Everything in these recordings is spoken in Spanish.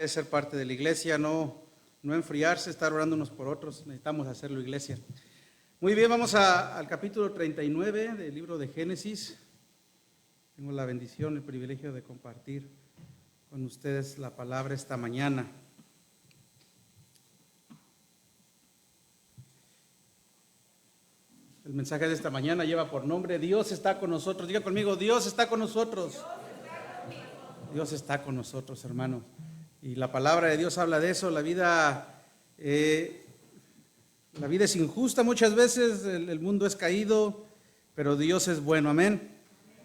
Es ser parte de la iglesia, no enfriarse, estar orando unos por otros. Necesitamos hacerlo, iglesia. Muy bien, vamos al capítulo 39 del libro de Génesis. Tengo la bendición, el privilegio de compartir con ustedes la palabra esta mañana. El mensaje de esta mañana lleva por nombre Dios está con nosotros. Diga conmigo, Dios está con nosotros. Dios está con nosotros, hermano. Y la palabra de Dios habla de eso. La vida es injusta muchas veces, el mundo es caído, pero Dios es bueno, amén.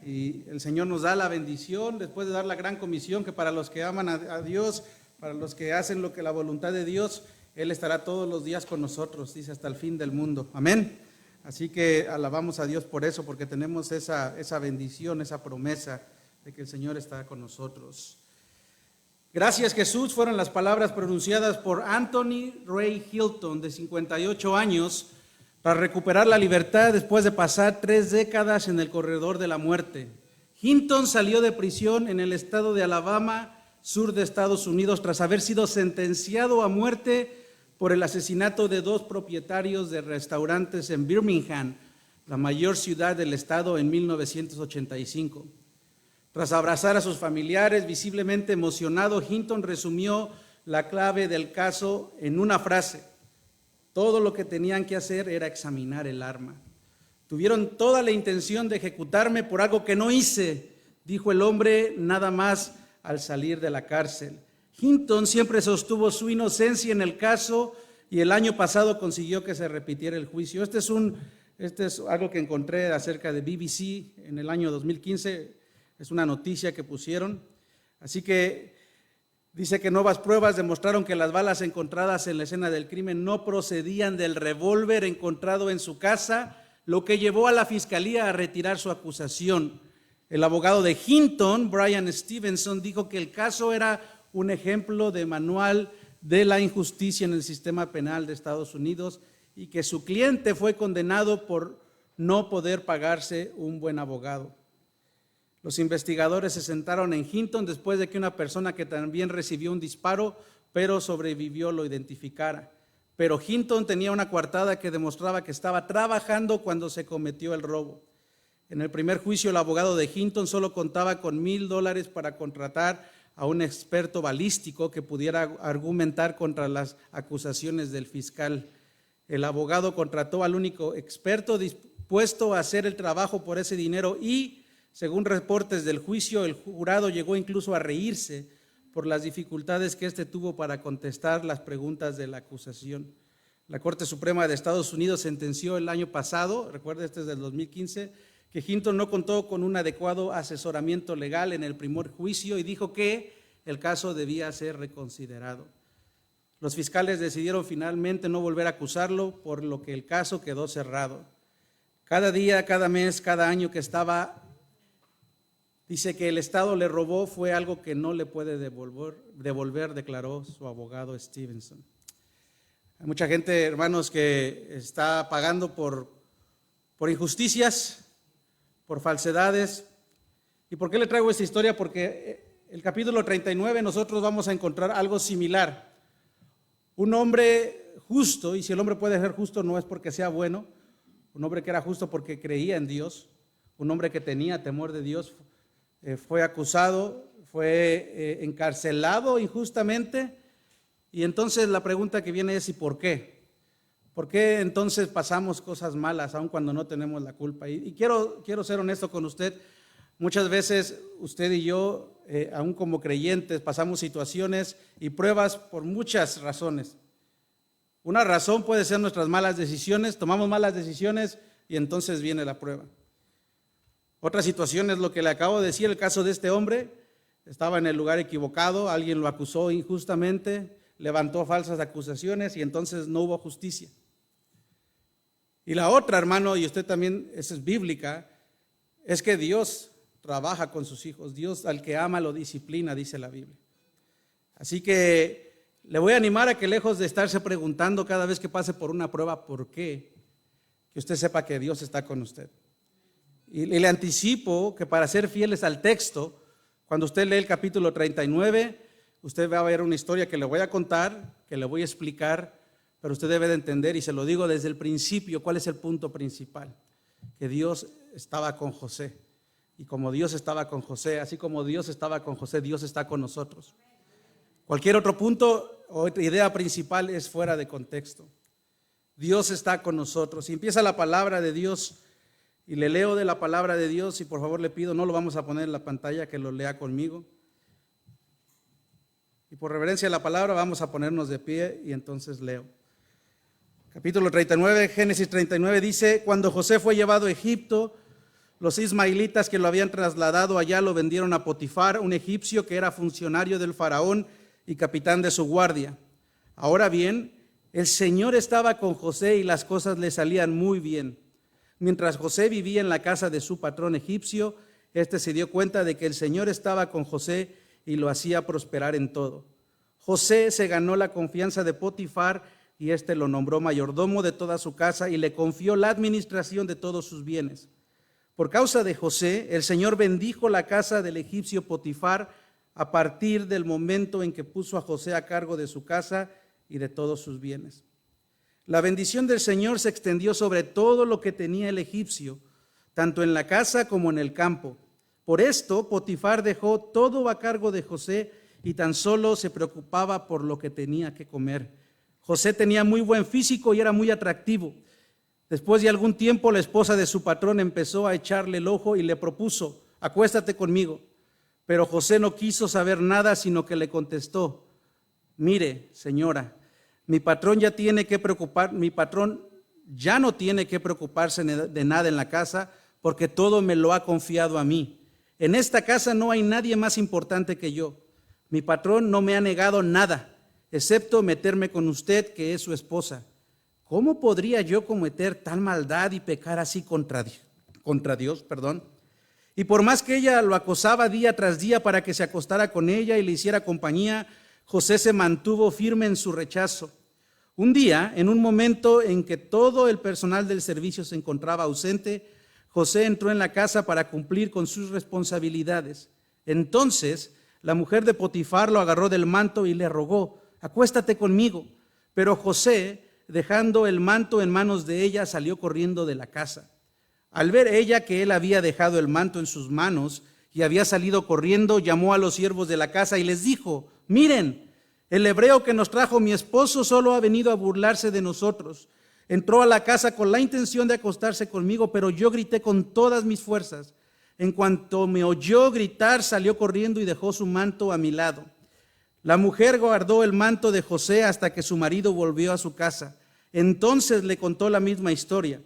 Y el Señor nos da la bendición después de dar la gran comisión que para los que aman a Dios, para los que hacen lo que la voluntad de Dios, Él estará todos los días con nosotros, dice, hasta el fin del mundo, amén. Así que alabamos a Dios por eso, porque tenemos esa bendición, esa promesa de que el Señor está con nosotros. Gracias, Jesús, fueron las palabras pronunciadas por Anthony Ray Hilton, de 58 años, para recuperar la libertad después de pasar 3 décadas en el corredor de la muerte. Hinton salió de prisión en el estado de Alabama, sur de Estados Unidos, tras haber sido sentenciado a muerte por el asesinato de 2 propietarios de restaurantes en Birmingham, la mayor ciudad del estado, en 1985. Tras abrazar a sus familiares, visiblemente emocionado, Hinton resumió la clave del caso en una frase: todo lo que tenían que hacer era examinar el arma. Tuvieron toda la intención de ejecutarme por algo que no hice, dijo el hombre nada más al salir de la cárcel. Hinton siempre sostuvo su inocencia en el caso y el año pasado consiguió que se repitiera el juicio. Este es algo que encontré acerca de BBC en el año 2015. Es una noticia que pusieron. Así que dice que nuevas pruebas demostraron que las balas encontradas en la escena del crimen no procedían del revólver encontrado en su casa, lo que llevó a la fiscalía a retirar su acusación. El abogado de Hinton, Brian Stevenson, dijo que el caso era un ejemplo de manual de la injusticia en el sistema penal de Estados Unidos y que su cliente fue condenado por no poder pagarse un buen abogado. Los investigadores se sentaron en Hinton después de que una persona que también recibió un disparo, pero sobrevivió, lo identificara. Pero Hinton tenía una coartada que demostraba que estaba trabajando cuando se cometió el robo. En el primer juicio, el abogado de Hinton solo contaba con $1,000 para contratar a un experto balístico que pudiera argumentar contra las acusaciones del fiscal. El abogado contrató al único experto dispuesto a hacer el trabajo por ese dinero y, según reportes del juicio, el jurado llegó incluso a reírse por las dificultades que éste tuvo para contestar las preguntas de la acusación. La Corte Suprema de Estados Unidos sentenció el año pasado, recuerde, este es del 2015, que Hinton no contó con un adecuado asesoramiento legal en el primer juicio y dijo que el caso debía ser reconsiderado. Los fiscales decidieron finalmente no volver a acusarlo, por lo que el caso quedó cerrado. Cada día, cada mes, cada año que estaba, dice que el Estado le robó, fue algo que no le puede devolver, declaró su abogado Stevenson. Hay mucha gente, hermanos, que está pagando por injusticias, por falsedades. ¿Y por qué le traigo esta historia? Porque el capítulo 39 nosotros vamos a encontrar algo similar. Un hombre justo, y si el hombre puede ser justo no es porque sea bueno, un hombre que era justo porque creía en Dios, un hombre que tenía temor de Dios, fue acusado, fue encarcelado injustamente, y entonces la pregunta que viene es ¿y por qué? ¿Por qué entonces pasamos cosas malas aun cuando no tenemos la culpa? Y quiero ser honesto con usted. Muchas veces usted y yo, aun como creyentes, pasamos situaciones y pruebas por muchas razones. Una razón puede ser nuestras malas decisiones, tomamos malas decisiones y entonces viene la prueba. Otra situación es lo que le acabo de decir, el caso de este hombre. Estaba en el lugar equivocado, alguien lo acusó injustamente, levantó falsas acusaciones y entonces no hubo justicia. Y la otra, hermano, y usted también, esa es bíblica, es que Dios trabaja con sus hijos. Dios al que ama lo disciplina, dice la Biblia. Así que le voy a animar a que, lejos de estarse preguntando cada vez que pase por una prueba ¿por qué?, que usted sepa que Dios está con usted. Y le anticipo que para ser fieles al texto, cuando usted lee el capítulo 39, usted va a ver una historia que le voy a contar, que le voy a explicar, pero usted debe de entender, y se lo digo desde el principio, cuál es el punto principal, que Dios estaba con José. Y como Dios estaba con José, así como Dios estaba con José, Dios está con nosotros. Cualquier otro punto o idea principal es fuera de contexto. Dios está con nosotros. Y empieza la palabra de Dios, y le leo de la palabra de Dios, y por favor le pido, no lo vamos a poner en la pantalla, que lo lea conmigo. Y por reverencia a la palabra vamos a ponernos de pie y entonces leo. Capítulo 39, Génesis 39 dice: cuando José fue llevado a Egipto, los ismaelitas que lo habían trasladado allá lo vendieron a Potifar, un egipcio que era funcionario del faraón y capitán de su guardia. Ahora bien, el Señor estaba con José y las cosas le salían muy bien. Mientras José vivía en la casa de su patrón egipcio, este se dio cuenta de que el Señor estaba con José y lo hacía prosperar en todo. José se ganó la confianza de Potifar y este lo nombró mayordomo de toda su casa y le confió la administración de todos sus bienes. Por causa de José, el Señor bendijo la casa del egipcio Potifar a partir del momento en que puso a José a cargo de su casa y de todos sus bienes. La bendición del Señor se extendió sobre todo lo que tenía el egipcio, tanto en la casa como en el campo. Por esto, Potifar dejó todo a cargo de José y tan solo se preocupaba por lo que tenía que comer. José tenía muy buen físico y era muy atractivo. Después de algún tiempo, la esposa de su patrón empezó a echarle el ojo y le propuso: acuéstate conmigo. Pero José no quiso saber nada, sino que le contestó: mire, señora, mi patrón ya no tiene que preocuparse de nada en la casa, porque todo me lo ha confiado a mí. En esta casa no hay nadie más importante que yo. Mi patrón no me ha negado nada, excepto meterme con usted, que es su esposa. ¿Cómo podría yo cometer tal maldad y pecar así contra Dios? Y por más que ella lo acosaba día tras día para que se acostara con ella y le hiciera compañía, José se mantuvo firme en su rechazo. Un día, en un momento en que todo el personal del servicio se encontraba ausente, José entró en la casa para cumplir con sus responsabilidades. Entonces, la mujer de Potifar lo agarró del manto y le rogó: acuéstate conmigo. Pero José, dejando el manto en manos de ella, salió corriendo de la casa. Al ver ella que él había dejado el manto en sus manos y había salido corriendo, llamó a los siervos de la casa y les dijo: miren, el hebreo que nos trajo mi esposo solo ha venido a burlarse de nosotros. Entró a la casa con la intención de acostarse conmigo, pero yo grité con todas mis fuerzas. En cuanto me oyó gritar, salió corriendo y dejó su manto a mi lado. La mujer guardó el manto de José hasta que su marido volvió a su casa. Entonces le contó la misma historia.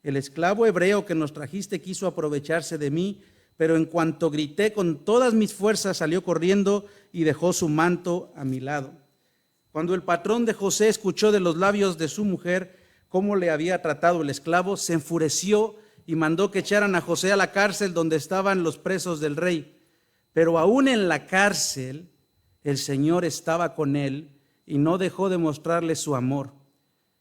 El esclavo hebreo que nos trajiste quiso aprovecharse de mí, pero en cuanto grité con todas mis fuerzas, salió corriendo y dejó su manto a mi lado. Cuando el patrón de José escuchó de los labios de su mujer cómo le había tratado el esclavo, se enfureció y mandó que echaran a José a la cárcel donde estaban los presos del rey. Pero aún en la cárcel, el Señor estaba con él y no dejó de mostrarle su amor.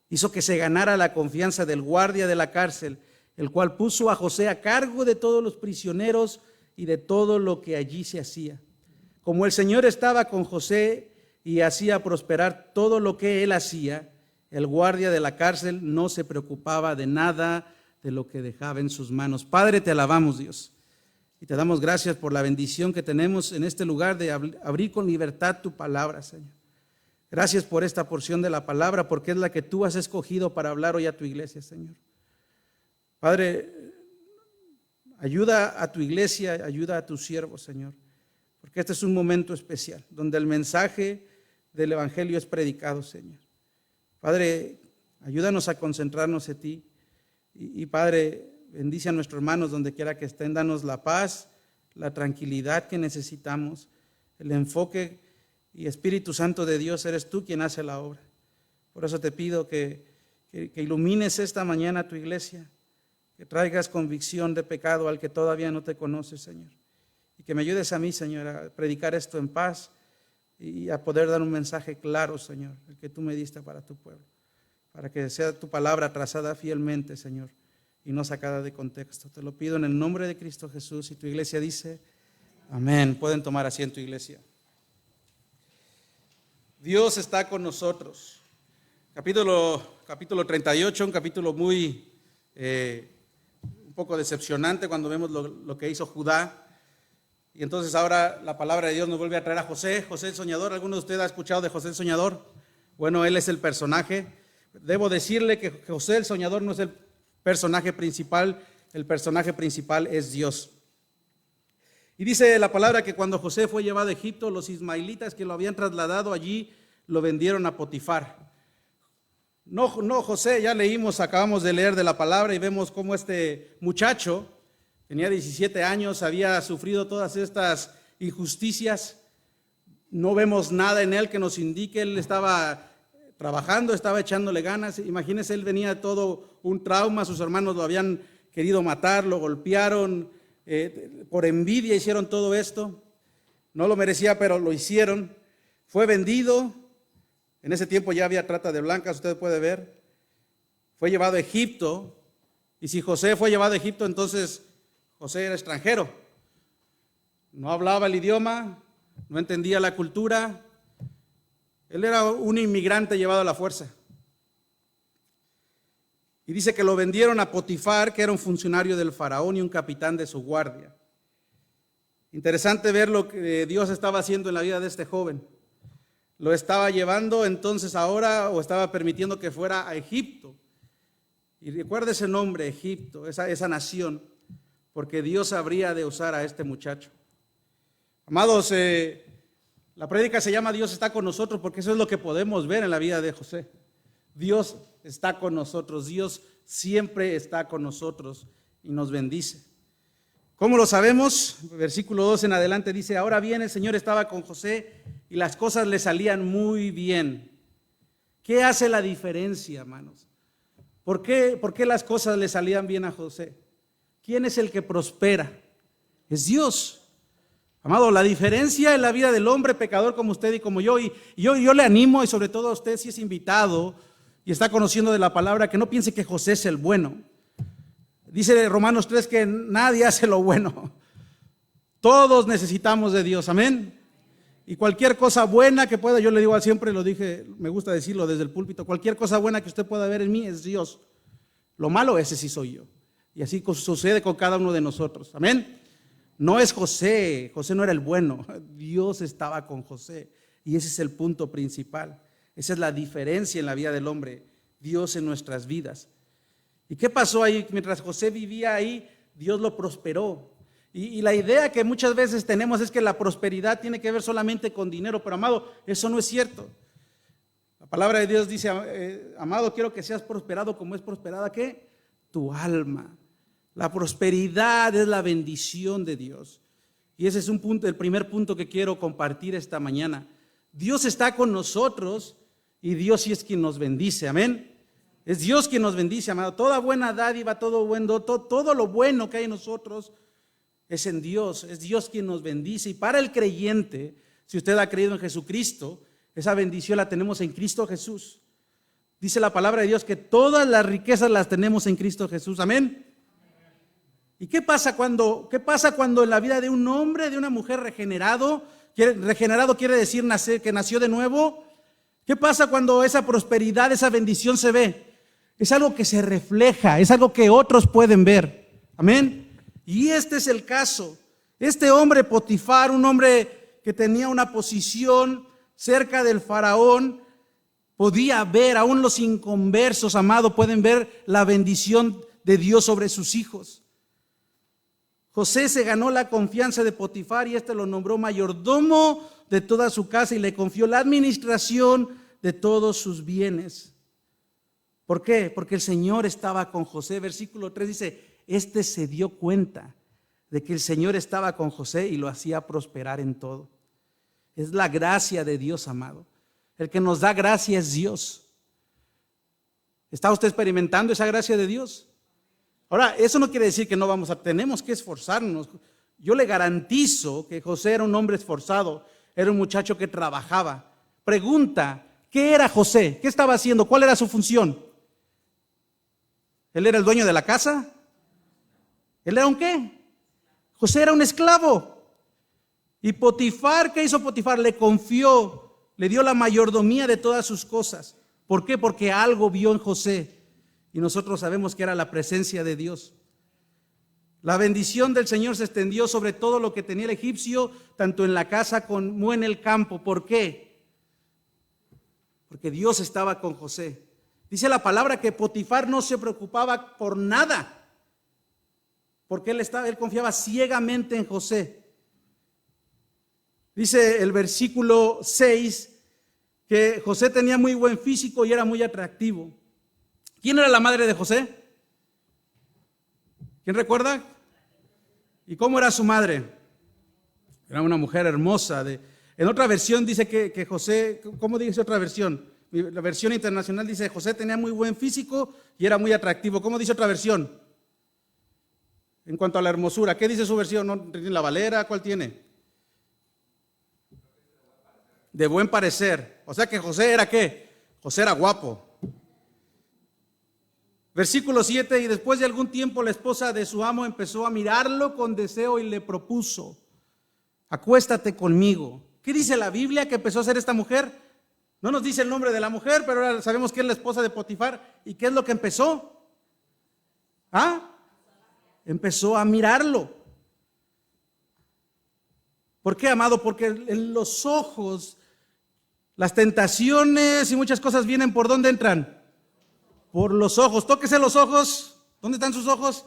Hizo que se ganara la confianza del guardia de la cárcel, el cual puso a José a cargo de todos los prisioneros y de todo lo que allí se hacía. Como el Señor estaba con José y hacía prosperar todo lo que él hacía, el guardia de la cárcel no se preocupaba de nada de lo que dejaba en sus manos. Padre, te alabamos, Dios, y te damos gracias por la bendición que tenemos en este lugar de abrir con libertad tu palabra, Señor. Gracias por esta porción de la palabra, porque es la que tú has escogido para hablar hoy a tu iglesia, Señor. Padre, ayuda a tu iglesia, ayuda a tus siervos, Señor, porque este es un momento especial, donde el mensaje del evangelio es predicado, Señor. Padre, ayúdanos a concentrarnos en ti. Y Padre, bendice a nuestros hermanos donde quiera que estén. Danos la paz, la tranquilidad que necesitamos, el enfoque. Y Espíritu Santo de Dios, eres tú quien hace la obra. Por eso te pido que ilumines esta mañana a tu iglesia, que traigas convicción de pecado al que todavía no te conoce, Señor. Y que me ayudes a mí, Señor, a predicar esto en paz y a poder dar un mensaje claro, Señor, el que tú me diste para tu pueblo, para que sea tu palabra trazada fielmente, Señor, y no sacada de contexto. Te lo pido en el nombre de Cristo Jesús, y tu iglesia dice amén. Pueden tomar asiento, iglesia. Dios está con nosotros. Capítulo 38, un capítulo muy, un poco decepcionante cuando vemos lo que hizo Judá. Y entonces ahora la palabra de Dios nos vuelve a traer a José el soñador. ¿Alguno de ustedes ha escuchado de José el soñador? Bueno, él es el personaje. Debo decirle que José el soñador no es el personaje principal es Dios. Y dice la palabra que cuando José fue llevado a Egipto, los ismaelitas que lo habían trasladado allí lo vendieron a Potifar. No, José, ya leímos, acabamos de leer de la palabra y vemos cómo este muchacho tenía 17 años, había sufrido todas estas injusticias. No vemos nada en él que nos indique, él estaba trabajando, estaba echándole ganas. Imagínense, él venía de todo un trauma, sus hermanos lo habían querido matar, lo golpearon, por envidia hicieron todo esto. No lo merecía, pero lo hicieron. Fue vendido. En ese tiempo ya había trata de blancas, usted puede ver. Fue llevado a Egipto. Y si José fue llevado a Egipto, entonces José era extranjero. No hablaba el idioma, no entendía la cultura. Él era un inmigrante llevado a la fuerza. Y dice que lo vendieron a Potifar, que era un funcionario del faraón y un capitán de su guardia. Interesante ver lo que Dios estaba haciendo en la vida de este joven. Lo estaba llevando entonces ahora, o estaba permitiendo que fuera a Egipto. Y recuerde ese nombre, Egipto, esa nación, porque Dios habría de usar a este muchacho. Amados, la prédica se llama Dios está con nosotros, porque eso es lo que podemos ver en la vida de José. Dios está con nosotros, Dios siempre está con nosotros y nos bendice. ¿Cómo lo sabemos? Versículo 2 en adelante dice, ahora bien el Señor estaba con José y las cosas le salían muy bien. ¿Qué hace la diferencia, hermanos? ¿Por qué las cosas le salían bien a José? ¿Quién es el que prospera? Es Dios. Amado, la diferencia en la vida del hombre pecador como usted y como yo, y yo le animo, y sobre todo a usted si es invitado y está conociendo de la palabra, que no piense que José es el bueno. Dice Romanos 3 que nadie hace lo bueno. Todos necesitamos de Dios, amén. Y cualquier cosa buena que pueda, yo le digo siempre, lo dije, me gusta decirlo desde el púlpito, cualquier cosa buena que usted pueda ver en mí es Dios. Lo malo, ese sí soy yo. Y así sucede con cada uno de nosotros, amén. No es José no era el bueno, Dios estaba con José. Y ese es el punto principal. Esa es la diferencia en la vida del hombre, Dios en nuestras vidas. ¿Y qué pasó ahí? Mientras José vivía ahí, Dios lo prosperó. Y la idea que muchas veces tenemos es que la prosperidad tiene que ver solamente con dinero, pero amado, eso no es cierto. La palabra de Dios dice, amado, quiero que seas prosperado como es prosperada, ¿qué? Tu alma. La prosperidad es la bendición de Dios. Y ese es el primer punto que quiero compartir esta mañana. Dios está con nosotros y Dios sí es quien nos bendice, amén. Es Dios quien nos bendice, amado. Toda buena dádiva, todo lo bueno que hay en nosotros es en Dios. Es Dios quien nos bendice. Y para el creyente, si usted ha creído en Jesucristo, esa bendición la tenemos en Cristo Jesús. Dice la palabra de Dios que todas las riquezas las tenemos en Cristo Jesús, amén. ¿Y qué pasa cuando en la vida de un hombre, de una mujer regenerado quiere decir que nació de nuevo? ¿Qué pasa cuando esa prosperidad, esa bendición se ve? Es algo que se refleja, es algo que otros pueden ver. Amén. Y este es el caso. Este hombre Potifar, un hombre que tenía una posición cerca del faraón, podía ver, aún los inconversos, amado, pueden ver la bendición de Dios sobre sus hijos. José se ganó la confianza de Potifar y este lo nombró mayordomo de toda su casa y le confió la administración de todos sus bienes. ¿Por qué? Porque el Señor estaba con José. Versículo 3 dice, este se dio cuenta de que el Señor estaba con José y lo hacía prosperar en todo. Es la gracia de Dios, amado. El que nos da gracia es Dios. ¿Está usted experimentando esa gracia de Dios? Ahora, eso no quiere decir que no tenemos que esforzarnos. Yo le garantizo que José era un hombre esforzado, era un muchacho que trabajaba. Pregunta, ¿qué era José? ¿Qué estaba haciendo? ¿Cuál era su función? ¿Él era el dueño de la casa? ¿Él era un qué? José era un esclavo. Y Potifar, ¿qué hizo Potifar? Le confió le dio la mayordomía de todas sus cosas. ¿Por qué? Porque algo vio en José y nosotros sabemos que era la presencia de Dios. La bendición del Señor se extendió sobre todo lo que tenía el egipcio, tanto en la casa como en el campo. ¿Por qué? Porque Dios estaba con José. Dice la palabra que Potifar no se preocupaba por nada, porque él confiaba ciegamente en José. Dice el versículo 6 que José tenía muy buen físico y era muy atractivo. ¿Quién era la madre de José? ¿Quién recuerda? ¿Y cómo era su madre? Era una mujer hermosa. En otra versión dice que José, ¿cómo dice otra versión? La versión internacional dice José tenía muy buen físico y era muy atractivo. ¿Cómo dice otra versión? En cuanto a la hermosura, ¿qué dice su versión? ¿No tiene la Valera? ¿Cuál tiene? De buen parecer. O sea que José era ¿qué? José era guapo. Versículo 7, y después de algún tiempo la esposa de su amo empezó a mirarlo con deseo y le propuso, acuéstate conmigo. ¿Qué dice la Biblia que empezó a hacer esta mujer? No nos dice el nombre de la mujer, pero ahora sabemos que es la esposa de Potifar. ¿Y qué es lo que empezó? Empezó a mirarlo. ¿Por qué, amado? Porque en los ojos, las tentaciones y muchas cosas vienen, ¿por dónde entran? Por los ojos. Tóquese los ojos. ¿Dónde están sus ojos?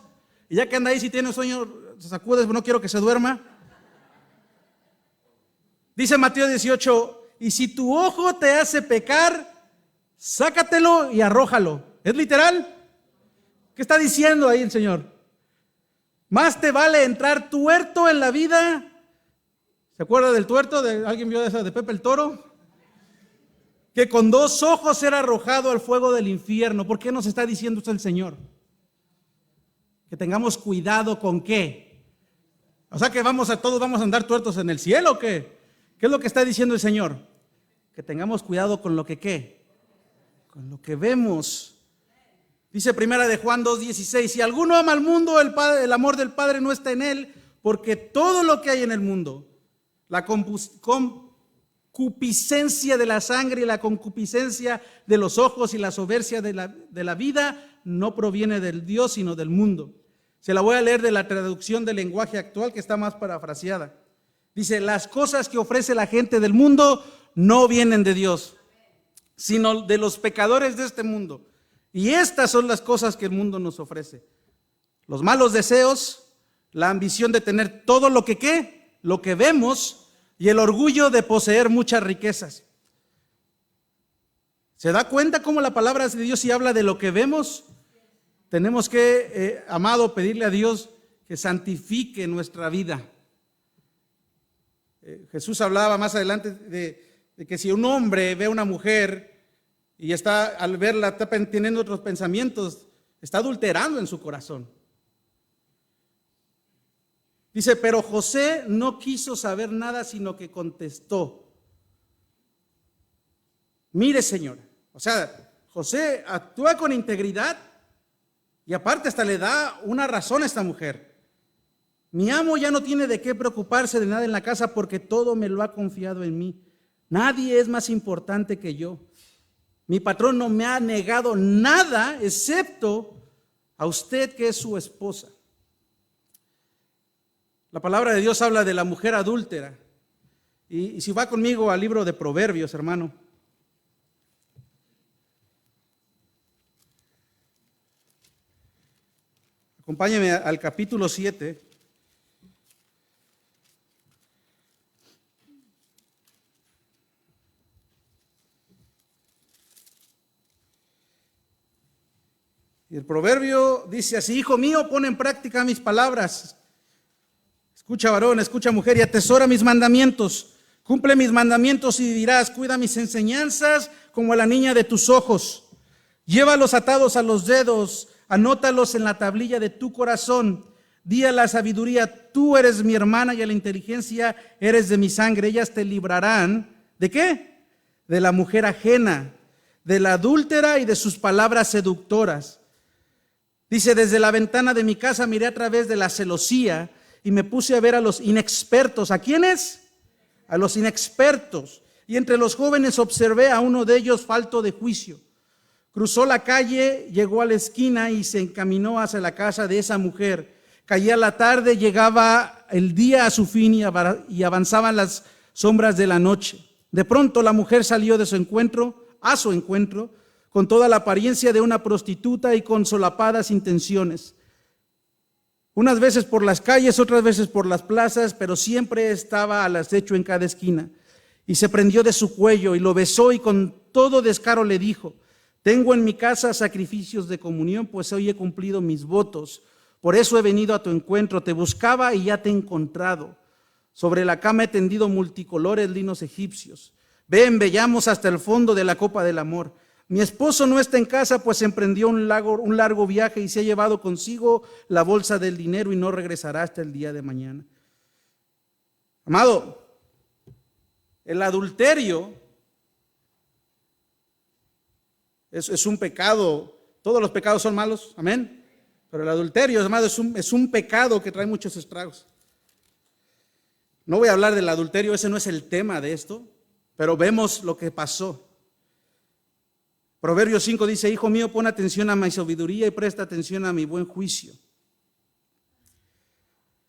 Y ya que anda ahí, si tiene sueño, se sacude, no quiero que se duerma. Dice Mateo 18, y si tu ojo te hace pecar, sácatelo y arrójalo. ¿Es literal? ¿Qué está diciendo ahí el Señor? Más te vale entrar tuerto en la vida. ¿Se acuerda del tuerto? ¿Alguien vio esa de Pepe el Toro? Que con 2 ojos ser arrojado al fuego del infierno. ¿Por qué nos está diciendo esto el Señor? Que tengamos cuidado con qué. O sea que todos vamos a andar tuertos en el cielo, ¿o qué? ¿Qué es lo que está diciendo el Señor? Que tengamos cuidado con lo que qué. Con lo que vemos. Dice primera de Juan 2:16, si alguno ama al mundo, el amor del Padre no está en él, porque todo lo que hay en el mundo, la concupiscencia de la sangre y la concupiscencia de los ojos y la soberbia de la vida no proviene del Dios sino del mundo. Se la voy a leer de la traducción del lenguaje actual que está más parafraseada. Dice, las cosas que ofrece la gente del mundo no vienen de Dios, sino de los pecadores de este mundo. Y estas son las cosas que el mundo nos ofrece. Los malos deseos, la ambición de tener todo lo que ¿qué? Lo que vemos, y el orgullo de poseer muchas riquezas. ¿Se da cuenta cómo la palabra de Dios, si habla de lo que vemos? Tenemos que, amado, pedirle a Dios que santifique nuestra vida. Jesús hablaba más adelante de que si un hombre ve a una mujer y al verla está teniendo otros pensamientos, está adulterando en su corazón. Dice, pero José no quiso saber nada, sino que contestó. Mire, señora, o sea, José actúa con integridad y aparte hasta le da una razón a esta mujer. Mi amo ya no tiene de qué preocuparse de nada en la casa porque todo me lo ha confiado en mí. Nadie es más importante que yo. Mi patrón no me ha negado nada excepto a usted que es su esposa. La palabra de Dios habla de la mujer adúltera. Y si va conmigo al libro de Proverbios, hermano. Acompáñeme al capítulo 7. Y el proverbio dice así, hijo mío, pon en práctica mis palabras. Escucha, varón, escucha, mujer, y atesora mis mandamientos. Cumple mis mandamientos y dirás, cuida mis enseñanzas como a la niña de tus ojos. Llévalos atados a los dedos, anótalos en la tablilla de tu corazón. Di a la sabiduría, tú eres mi hermana, y a la inteligencia eres de mi sangre. Ellas te librarán, ¿de qué? De la mujer ajena, de la adúltera y de sus palabras seductoras. Dice, desde la ventana de mi casa miré a través de la celosía y me puse a ver a los inexpertos. ¿A quiénes? A los inexpertos y entre los jóvenes observé a uno de ellos falto de juicio. Cruzó la calle, llegó a la esquina y se encaminó hacia la casa de esa mujer. Caía la tarde, llegaba el día a su fin y avanzaban las sombras de la noche. De pronto la mujer salió a su encuentro, con toda la apariencia de una prostituta y con solapadas intenciones. Unas veces por las calles, otras veces por las plazas, pero siempre estaba al acecho en cada esquina. Y se prendió de su cuello y lo besó y con todo descaro le dijo: tengo en mi casa sacrificios de comunión, pues hoy he cumplido mis votos. Por eso he venido a tu encuentro, te buscaba y ya te he encontrado. Sobre la cama he tendido multicolores linos egipcios. Ven, vayamos hasta el fondo de la copa del amor. Mi esposo no está en casa, pues emprendió un largo viaje y se ha llevado consigo la bolsa del dinero y no regresará hasta el día de mañana. Amado, el adulterio es un pecado. Todos los pecados son malos, amén. Pero el adulterio, amado, es un pecado que trae muchos estragos. No voy a hablar del adulterio, ese no es el tema de esto, pero vemos lo que pasó. Proverbios 5 dice: hijo mío, pon atención a mi sabiduría y presta atención a mi buen juicio.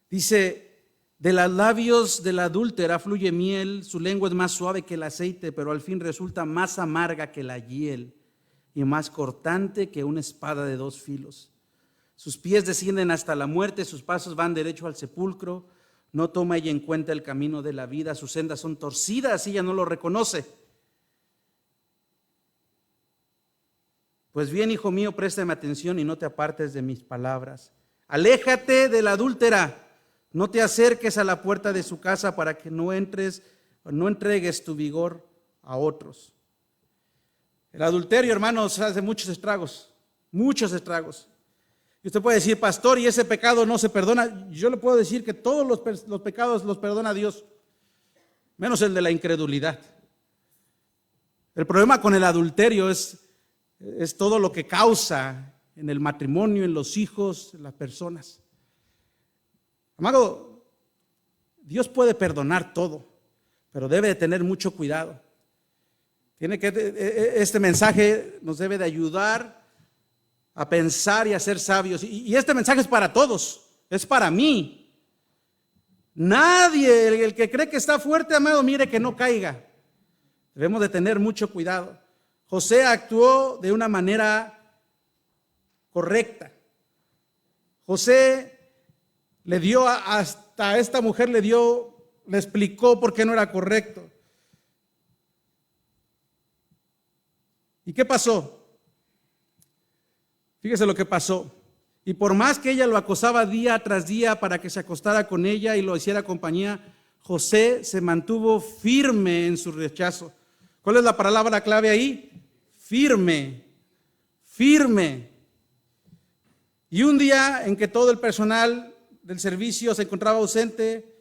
Dice: de los labios de la adúltera fluye miel, su lengua es más suave que el aceite, pero al fin resulta más amarga que la hiel y más cortante que una espada de dos filos. Sus pies descienden hasta la muerte, sus pasos van derecho al sepulcro. No toma ella en cuenta el camino de la vida, sus sendas son torcidas y ella no lo reconoce. Pues bien, hijo mío, préstame atención y no te apartes de mis palabras. Aléjate de la adúltera, no te acerques a la puerta de su casa para que no entregues tu vigor a otros. El adulterio, hermanos, hace muchos estragos, muchos estragos. Y usted puede decir: pastor, ¿y ese pecado no se perdona? Yo le puedo decir que todos los pecados los perdona Dios, menos el de la incredulidad. El problema con el adulterio es todo lo que causa en el matrimonio, en los hijos, en las personas. Amado, Dios puede perdonar todo, pero debe de tener mucho cuidado. Este mensaje nos debe de ayudar a pensar y a ser sabios. Y este mensaje es para todos, es para mí. Nadie, el que cree que está fuerte, amado, mire que no caiga. Debemos de tener mucho cuidado. José actuó de una manera correcta. José le dio hasta esta mujer, le explicó por qué no era correcto. ¿Y qué pasó? Fíjese lo que pasó. Y por más que ella lo acosaba día tras día para que se acostara con ella y lo hiciera compañía, José se mantuvo firme en su rechazo. ¿Cuál es la palabra clave ahí? Firme, firme. Y un día en que todo el personal del servicio se encontraba ausente,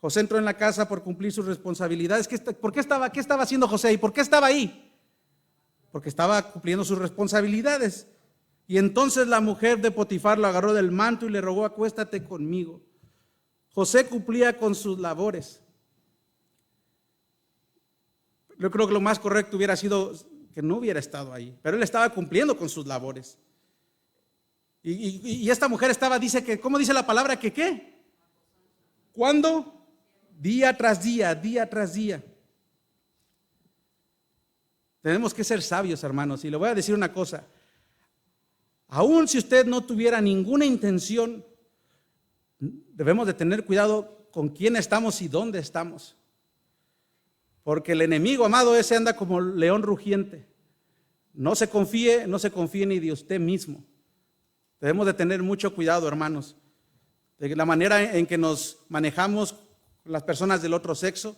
José entró en la casa por cumplir sus responsabilidades. ¿Qué estaba haciendo José y por qué estaba ahí? Porque estaba cumpliendo sus responsabilidades. Y entonces la mujer de Potifar lo agarró del manto y le rogó: acuéstate conmigo. José cumplía con sus labores. Yo creo que lo más correcto hubiera sido que no hubiera estado ahí, pero él estaba cumpliendo con sus labores. Y esta mujer dice que, ¿cómo dice la palabra? ¿Que qué? ¿Cuándo? Día tras día, día tras día. Tenemos que ser sabios, hermanos, y le voy a decir una cosa. Aún si usted no tuviera ninguna intención, debemos de tener cuidado con quién estamos y dónde estamos. Porque el enemigo, amado, ese anda como león rugiente. No se confíe ni de usted mismo. Debemos de tener mucho cuidado, hermanos, de la manera en que nos manejamos con las personas del otro sexo.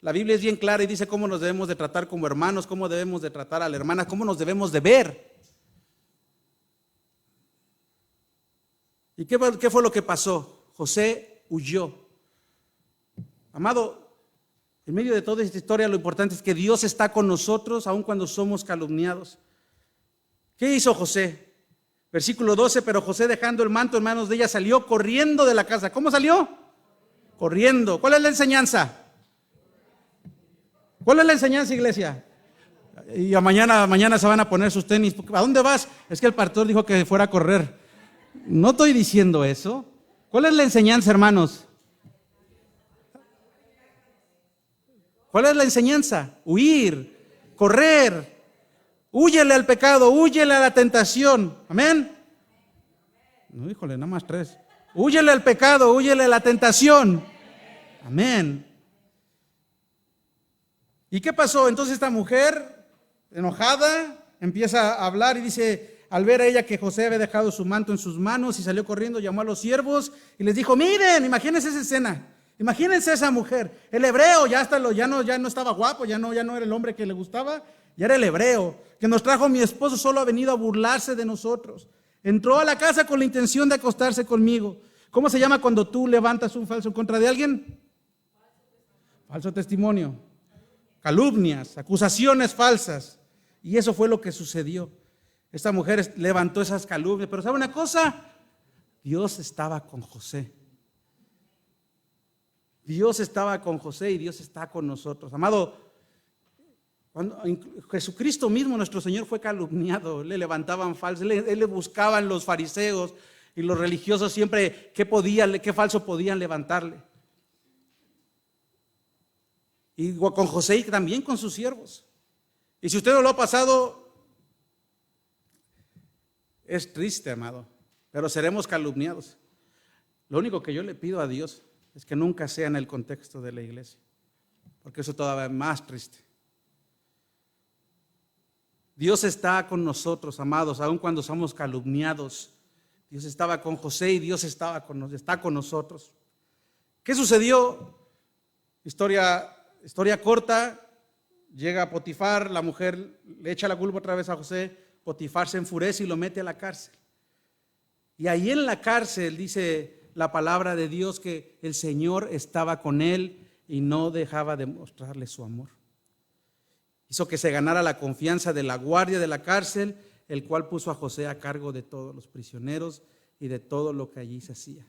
La Biblia es bien clara y dice cómo nos debemos de tratar como hermanos, cómo debemos de tratar a la hermana, cómo nos debemos de ver. ¿Y qué fue lo que pasó? José huyó. Amado, en medio de toda esta historia lo importante es que Dios está con nosotros aun cuando somos calumniados. ¿Qué hizo José? Versículo 12, pero José, dejando el manto en manos de ella, salió corriendo de la casa. ¿Cómo salió? Corriendo. ¿Cuál es la enseñanza? ¿Cuál es la enseñanza, iglesia? Y mañana se van a poner sus tenis. ¿A dónde vas? Es que el pastor dijo que fuera a correr. No estoy diciendo eso. ¿Cuál es la enseñanza, hermanos? ¿Cuál es la enseñanza? Huir, correr. Húyele al pecado, húyele a la tentación. Amén. No, híjole, nada más 3. Húyele al pecado, húyele a la tentación. Amén. ¿Y qué pasó? Entonces esta mujer, enojada, empieza a hablar y dice, al ver a ella que José había dejado su manto en sus manos y salió corriendo, llamó a los siervos y les dijo, miren, imagínense esa escena. Imagínense esa mujer, el hebreo ya no estaba guapo, ya no era el hombre que le gustaba, ya era el hebreo, que nos trajo mi esposo, solo ha venido a burlarse de nosotros. Entró a la casa con la intención de acostarse conmigo. ¿Cómo se llama cuando tú levantas un falso en contra de alguien? Falso testimonio, calumnias, acusaciones falsas. Y eso fue lo que sucedió. Esta mujer levantó esas calumnias, pero ¿sabe una cosa? Dios estaba con José. Dios estaba con José y Dios está con nosotros. Amado, cuando Jesucristo mismo, nuestro Señor, fue calumniado, le levantaban falsos, él le buscaban los fariseos y los religiosos siempre qué falso podían levantarle. Y con José y también con sus siervos. Y si usted no lo ha pasado, es triste, amado, pero seremos calumniados. Lo único que yo le pido a Dios es que nunca sea en el contexto de la iglesia, porque eso todavía es más triste. Dios está con nosotros, amados, aun cuando somos calumniados. Dios estaba con José y Dios está con nosotros. ¿Qué sucedió? Historia corta, llega Potifar, la mujer le echa la culpa otra vez a José, Potifar se enfurece y lo mete a la cárcel. Y ahí en la cárcel dice la palabra de Dios que el Señor estaba con él y no dejaba de mostrarle su amor. Hizo que se ganara la confianza de la guardia de la cárcel, el cual puso a José a cargo de todos los prisioneros y de todo lo que allí se hacía.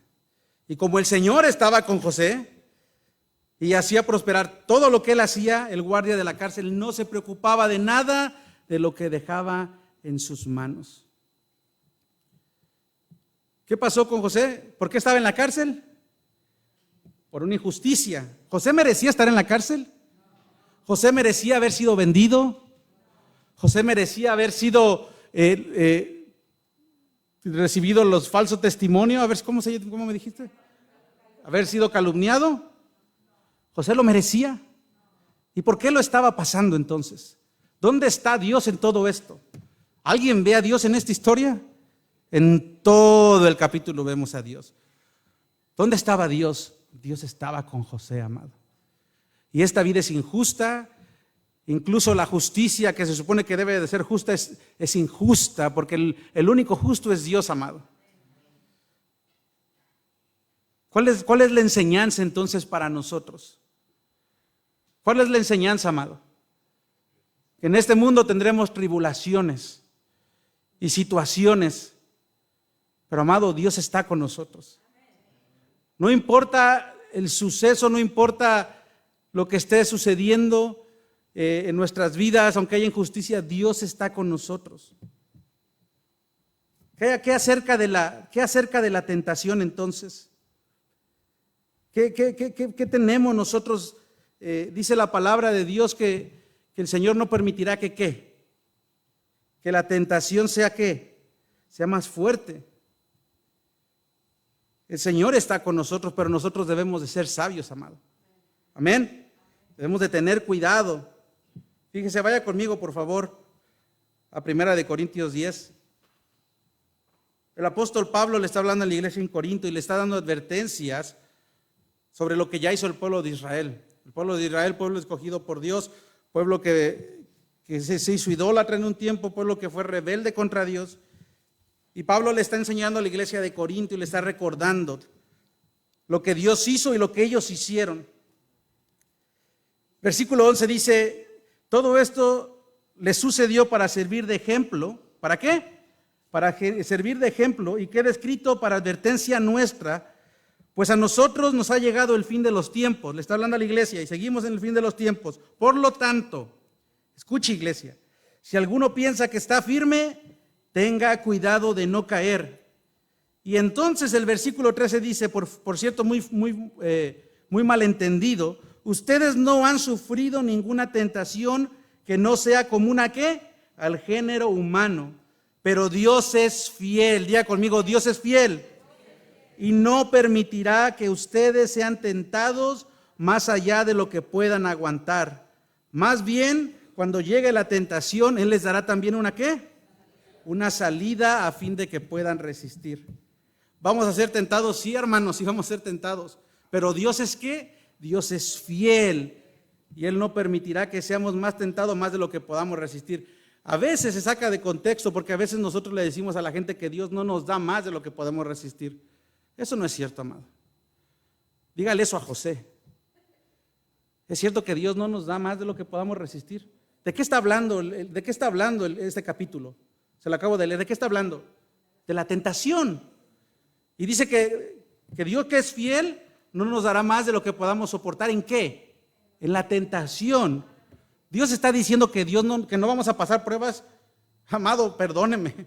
Y como el Señor estaba con José y hacía prosperar todo lo que él hacía, el guardia de la cárcel no se preocupaba de nada de lo que dejaba en sus manos. ¿Qué pasó con José? ¿Por qué estaba en la cárcel? Por una injusticia. ¿José merecía estar en la cárcel? ¿José merecía haber sido vendido? ¿José merecía haber sido recibido los falsos testimonios? A ver, ¿cómo me dijiste? ¿Haber sido calumniado? José lo merecía. ¿Y por qué lo estaba pasando entonces? ¿Dónde está Dios en todo esto? ¿Alguien ve a Dios en esta historia? En todo el capítulo vemos a Dios. ¿Dónde estaba Dios? Dios estaba con José, amado. Y esta vida es injusta, incluso la justicia que se supone que debe de ser justa es injusta, porque el único justo es Dios, amado. ¿Cuál es la enseñanza entonces para nosotros? ¿Cuál es la enseñanza, amado? Que en este mundo tendremos tribulaciones y situaciones, pero amado, Dios está con nosotros. No importa el suceso, no importa lo que esté sucediendo en nuestras vidas, aunque haya injusticia, Dios está con nosotros. ¿Qué acerca de la tentación entonces? ¿Qué tenemos nosotros? Dice la palabra de Dios que el Señor no permitirá que la tentación sea más fuerte. El Señor está con nosotros, pero nosotros debemos de ser sabios, amado. Amén. Debemos de tener cuidado. Fíjese, vaya conmigo, por favor, a 1 Corintios 10. El apóstol Pablo le está hablando a la iglesia en Corinto y le está dando advertencias sobre lo que ya hizo el pueblo de Israel. El pueblo de Israel, pueblo escogido por Dios, pueblo que se hizo idólatra en un tiempo, pueblo que fue rebelde contra Dios. Y Pablo le está enseñando a la iglesia de Corinto y le está recordando lo que Dios hizo y lo que ellos hicieron. Versículo 11 dice, todo esto les sucedió para servir de ejemplo. ¿Para qué? Para servir de ejemplo y queda escrito para advertencia nuestra, Pues a nosotros nos ha llegado el fin de los tiempos. Le está hablando a la iglesia y seguimos en el fin de los tiempos. Por lo tanto, escuche, iglesia, si alguno piensa que está firme, tenga cuidado de no caer. Y entonces el versículo 13 dice, por cierto, muy malentendido, ustedes no han sufrido ninguna tentación que no sea común a ¿qué? Al género humano. Pero Dios es fiel. Diga conmigo, Dios es fiel. Y no permitirá que ustedes sean tentados más allá de lo que puedan aguantar. Más bien, cuando llegue la tentación, Él les dará también una ¿qué? Una salida a fin de que puedan resistir. ¿Vamos a ser tentados? Sí, hermanos, sí vamos a ser tentados. Pero Dios es ¿qué? Dios es fiel. Y Él no permitirá que seamos más tentados más de lo que podamos resistir. A veces se saca de contexto porque a veces nosotros le decimos a la gente que Dios no nos da más de lo que podemos resistir. Eso no es cierto, amado. Dígale eso a José. Es cierto que Dios no nos da más de lo que podamos resistir. ¿De qué está hablando? ¿De qué está hablando este capítulo? Se lo acabo de leer. ¿De qué está hablando? De la tentación. Y dice que Dios, que es fiel, no nos dará más de lo que podamos soportar. ¿En qué? En la tentación. Dios está diciendo que que no vamos a pasar pruebas. Amado, perdóneme.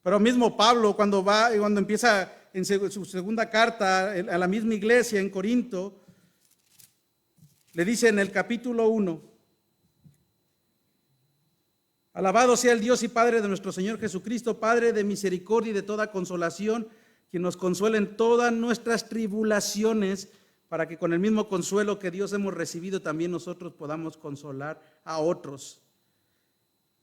Pero mismo Pablo, cuando empieza en su segunda carta a la misma iglesia en Corinto, le dice en el capítulo 1, alabado sea el Dios y Padre de nuestro Señor Jesucristo, Padre de misericordia y de toda consolación, quien nos consuela en todas nuestras tribulaciones, para que con el mismo consuelo que Dios hemos recibido, también nosotros podamos consolar a otros.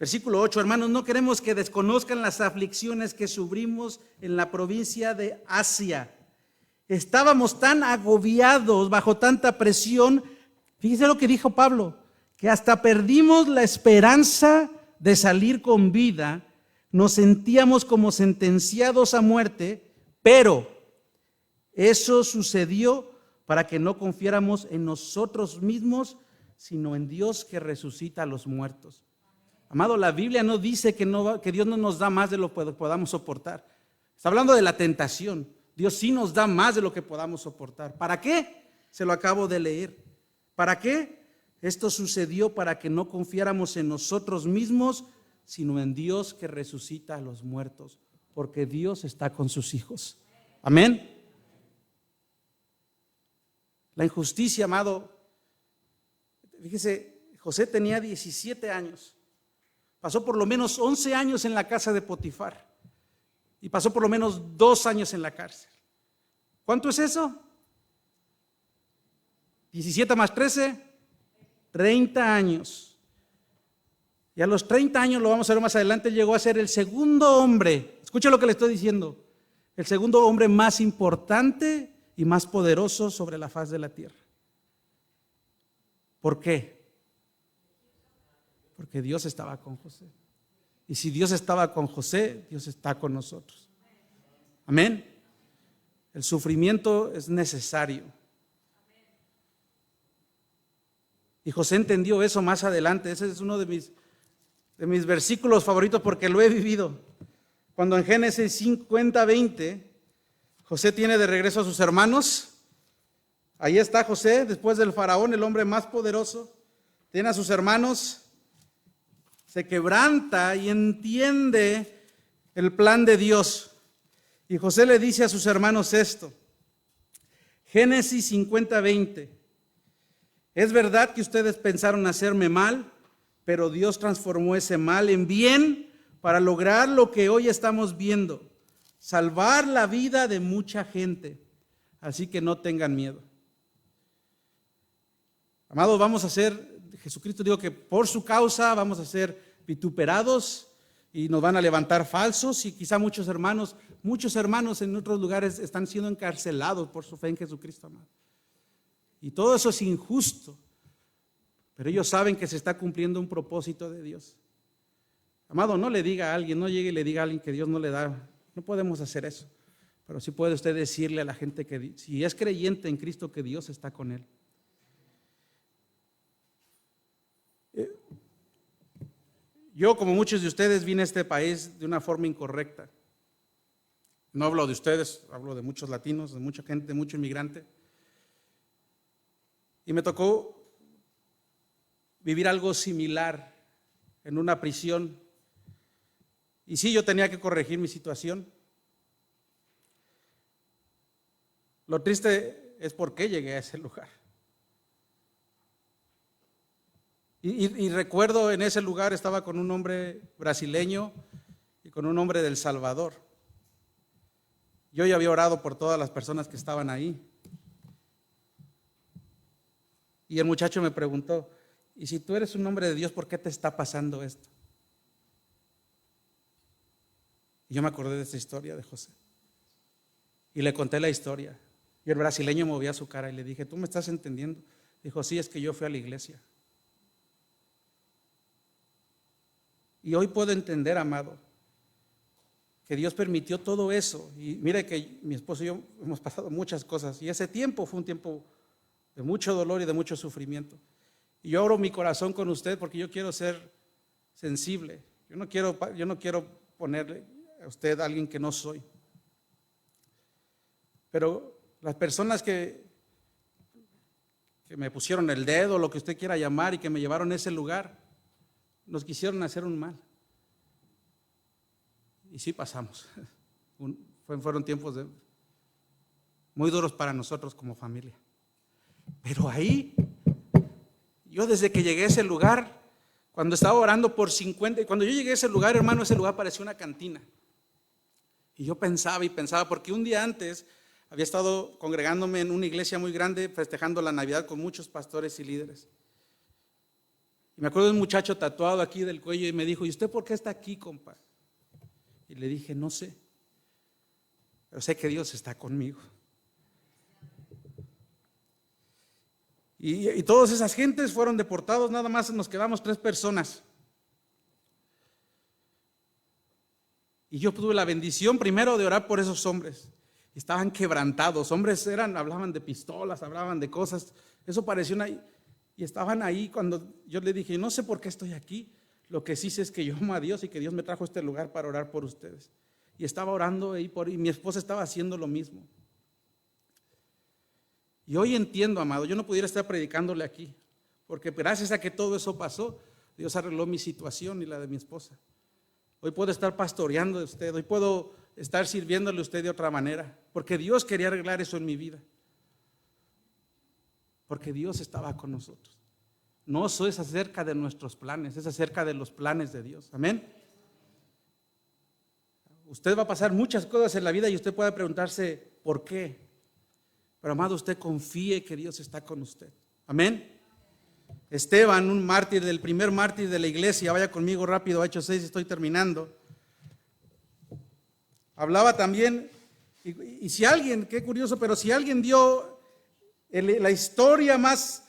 Versículo 8, hermanos, no queremos que desconozcan las aflicciones que sufrimos en la provincia de Asia. Estábamos tan agobiados bajo tanta presión, fíjese lo que dijo Pablo, que hasta perdimos la esperanza de salir con vida, nos sentíamos como sentenciados a muerte, pero eso sucedió para que no confiáramos en nosotros mismos, sino en Dios que resucita a los muertos. Amado, la Biblia no dice que Dios no nos da más de lo que podamos soportar. Está hablando de la tentación. Dios sí nos da más de lo que podamos soportar. ¿Para qué? Se lo acabo de leer. ¿Para qué? Esto sucedió para que no confiáramos en nosotros mismos, sino en Dios que resucita a los muertos, porque Dios está con sus hijos. Amén. La injusticia, amado. Fíjese, José tenía 17 años. Pasó por lo menos 11 años en la casa de Potifar y pasó por lo menos 2 años en la cárcel. ¿Cuánto es eso? 17 más 13, 30 años. Y a los 30 años, lo vamos a ver más adelante, llegó a ser el segundo hombre, escucha lo que le estoy diciendo, el segundo hombre más importante y más poderoso sobre la faz de la tierra. ¿Por qué? Porque Dios estaba con José. Y si Dios estaba con José, Dios está con nosotros. Amén. El sufrimiento es necesario. Y José entendió eso más adelante. Ese es uno de mis versículos favoritos porque lo he vivido. Cuando en Génesis 50:20, José tiene de regreso a sus hermanos. Ahí está José, después del faraón, el hombre más poderoso. Tiene a sus hermanos. Se quebranta y entiende el plan de Dios. Y José le dice a sus hermanos esto. Génesis 50:20. Es verdad que ustedes pensaron hacerme mal, pero Dios transformó ese mal en bien para lograr lo que hoy estamos viendo, salvar la vida de mucha gente. Así que no tengan miedo. Amados, vamos a ser, Jesucristo dijo que por su causa vamos a ser vituperados y nos van a levantar falsos, y quizá muchos hermanos en otros lugares están siendo encarcelados por su fe en Jesucristo, amado. Y todo eso es injusto, pero ellos saben que se está cumpliendo un propósito de Dios. Amado, no le diga a alguien, no llegue y le diga a alguien que Dios no le da, no podemos hacer eso, pero sí puede usted decirle a la gente que si es creyente en Cristo, que Dios está con él. Yo, como muchos de ustedes, vine a este país de una forma incorrecta. No hablo de ustedes, hablo de muchos latinos, de mucha gente, de mucho inmigrante. Y me tocó vivir algo similar en una prisión. Y sí, yo tenía que corregir mi situación. Lo triste es por qué llegué a ese lugar. Y recuerdo en ese lugar estaba con un hombre brasileño y con un hombre del Salvador. Yo ya había orado por todas las personas que estaban ahí. Y el muchacho me preguntó, ¿y si tú eres un hombre de Dios, por qué te está pasando esto? Y yo me acordé de esta historia de José. Y le conté la historia. Y el brasileño movía su cara y le dije, ¿tú me estás entendiendo? Dijo, sí, es que yo fui a la iglesia. Y hoy puedo entender, amado, que Dios permitió todo eso. Y mire que mi esposo y yo hemos pasado muchas cosas. Y ese tiempo fue un tiempo de mucho dolor y de mucho sufrimiento. Y yo abro mi corazón con usted porque yo quiero ser sensible. Yo no quiero ponerle a usted a alguien que no soy. Pero las personas que me pusieron el dedo, lo que usted quiera llamar, y que me llevaron a ese lugar, nos quisieron hacer un mal. Y sí pasamos. Fueron tiempos muy duros para nosotros como familia. Pero ahí, yo desde que llegué a ese lugar, cuando estaba orando por 50, cuando yo llegué a ese lugar, hermano, ese lugar parecía una cantina. Y yo pensaba, porque un día antes había estado congregándome en una iglesia muy grande, festejando la Navidad con muchos pastores y líderes. Y me acuerdo de un muchacho tatuado aquí del cuello y me dijo, ¿y usted por qué está aquí, compa? Y le dije, no sé, pero sé que Dios está conmigo. Y todas esas gentes fueron deportados, nada más nos quedamos 3 personas. Y yo tuve la bendición primero de orar por esos hombres. Estaban quebrantados, hombres hablaban de pistolas, hablaban de cosas, eso pareció y estaban ahí cuando yo le dije, no sé por qué estoy aquí, lo que sí sé es que yo amo a Dios y que Dios me trajo a este lugar para orar por ustedes. Y estaba orando y mi esposa estaba haciendo lo mismo. Y hoy entiendo, amado, yo no pudiera estar predicándole aquí, porque gracias a que todo eso pasó, Dios arregló mi situación y la de mi esposa. Hoy puedo estar pastoreando de usted, hoy puedo estar sirviéndole a usted de otra manera, porque Dios quería arreglar eso en mi vida. Porque Dios estaba con nosotros. No eso es acerca de nuestros planes, es acerca de los planes de Dios. Amén. Usted va a pasar muchas cosas en la vida y usted puede preguntarse ¿por qué? Pero amado, usted confíe que Dios está con usted. Amén. Esteban, un mártir, del primer mártir de la iglesia, vaya conmigo rápido a Hechos 6, estoy terminando. Hablaba también, y si alguien, qué curioso, pero si alguien dio la historia más,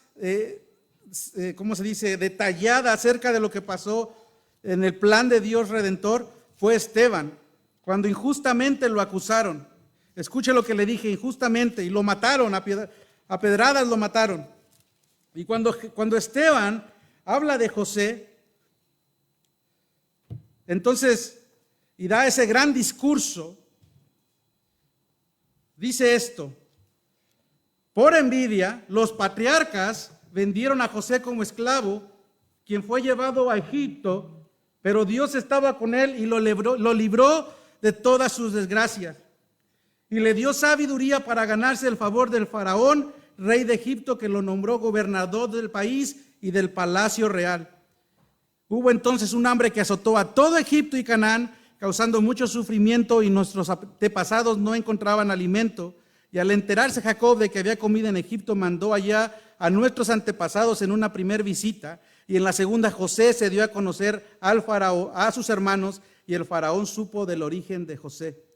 ¿cómo se dice?, detallada acerca de lo que pasó en el plan de Dios Redentor, fue Esteban, cuando injustamente lo acusaron. Escuche lo que le dije, injustamente, y lo mataron, a pedradas lo mataron. Y cuando Esteban habla de José, entonces, y da ese gran discurso, dice esto: por envidia, los patriarcas vendieron a José como esclavo, quien fue llevado a Egipto, pero Dios estaba con él y lo libró de todas sus desgracias. Y le dio sabiduría para ganarse el favor del faraón, rey de Egipto, que lo nombró gobernador del país y del palacio real. Hubo entonces un hambre que azotó a todo Egipto y Canaán, causando mucho sufrimiento, y nuestros antepasados no encontraban alimento. Y al enterarse Jacob de que había comida en Egipto, mandó allá a nuestros antepasados en una primera visita, y en la segunda José se dio a conocer al faraón, a sus hermanos, y el faraón supo del origen de José.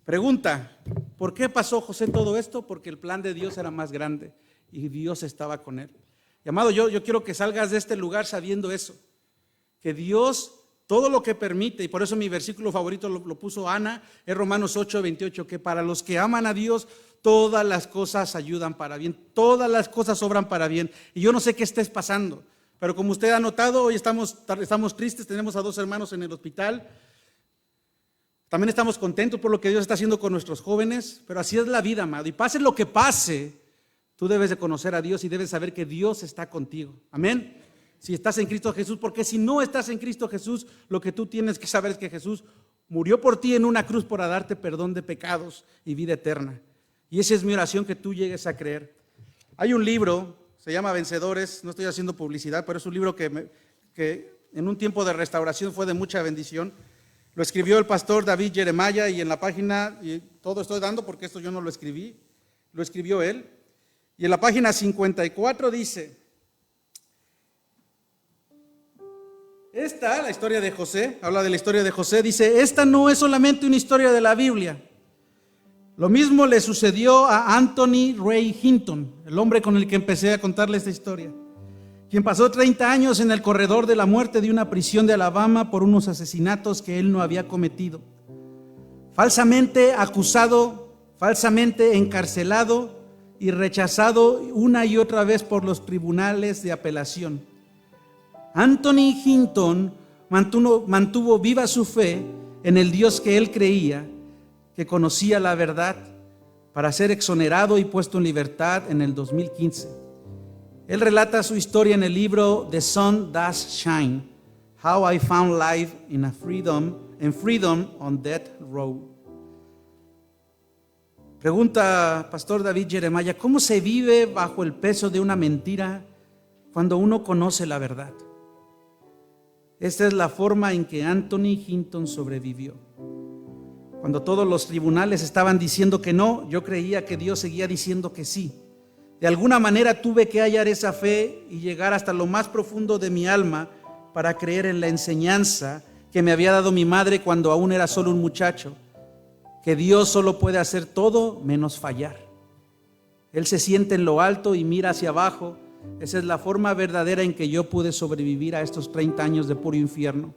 Pregunta: ¿por qué pasó José todo esto? Porque el plan de Dios era más grande y Dios estaba con él. Y amado, yo quiero que salgas de este lugar sabiendo eso, que Dios todo lo que permite, y por eso mi versículo favorito lo puso Ana, es Romanos 8:28, que para los que aman a Dios todas las cosas ayudan para bien, todas las cosas obran para bien. Y yo no sé qué estés pasando, pero como usted ha notado, hoy estamos tristes, tenemos a 2 hermanos en el hospital. También estamos contentos por lo que Dios está haciendo con nuestros jóvenes, pero así es la vida, amado. Y pase lo que pase, tú debes de conocer a Dios y debes saber que Dios está contigo. Amén. Si estás en Cristo Jesús, porque si no estás en Cristo Jesús, lo que tú tienes que saber es que Jesús murió por ti en una cruz para darte perdón de pecados y vida eterna. Y esa es mi oración, que tú llegues a creer. Hay un libro, se llama Vencedores, no estoy haciendo publicidad, pero es un libro que en un tiempo de restauración fue de mucha bendición. Lo escribió el pastor David Jeremiah, y en la página, y todo estoy dando porque esto yo no lo escribí, lo escribió él. Y en la página 54 dice, la historia de José, habla de la historia de José, dice, esta no es solamente una historia de la Biblia. Lo mismo le sucedió a Anthony Ray Hinton, el hombre con el que empecé a contarle esta historia, quien pasó 30 años en el corredor de la muerte de una prisión de Alabama por unos asesinatos que él no había cometido. Falsamente acusado, falsamente encarcelado y rechazado una y otra vez por los tribunales de apelación. Anthony Hinton mantuvo viva su fe en el Dios que él creía, que conocía la verdad, para ser exonerado y puesto en libertad en el 2015. Él relata su historia en el libro The Sun Does Shine, How I Found Life in Freedom on Death Row. Pregunta Pastor David Jeremiah, ¿cómo se vive bajo el peso de una mentira cuando uno conoce la verdad? Esta es la forma en que Anthony Hinton sobrevivió. Cuando todos los tribunales estaban diciendo que no, yo creía que Dios seguía diciendo que sí. De alguna manera tuve que hallar esa fe y llegar hasta lo más profundo de mi alma para creer en la enseñanza que me había dado mi madre cuando aún era solo un muchacho, que Dios solo puede hacer todo menos fallar. Él se siente en lo alto y mira hacia abajo. Esa es la forma verdadera en que yo pude sobrevivir a estos 30 años de puro infierno.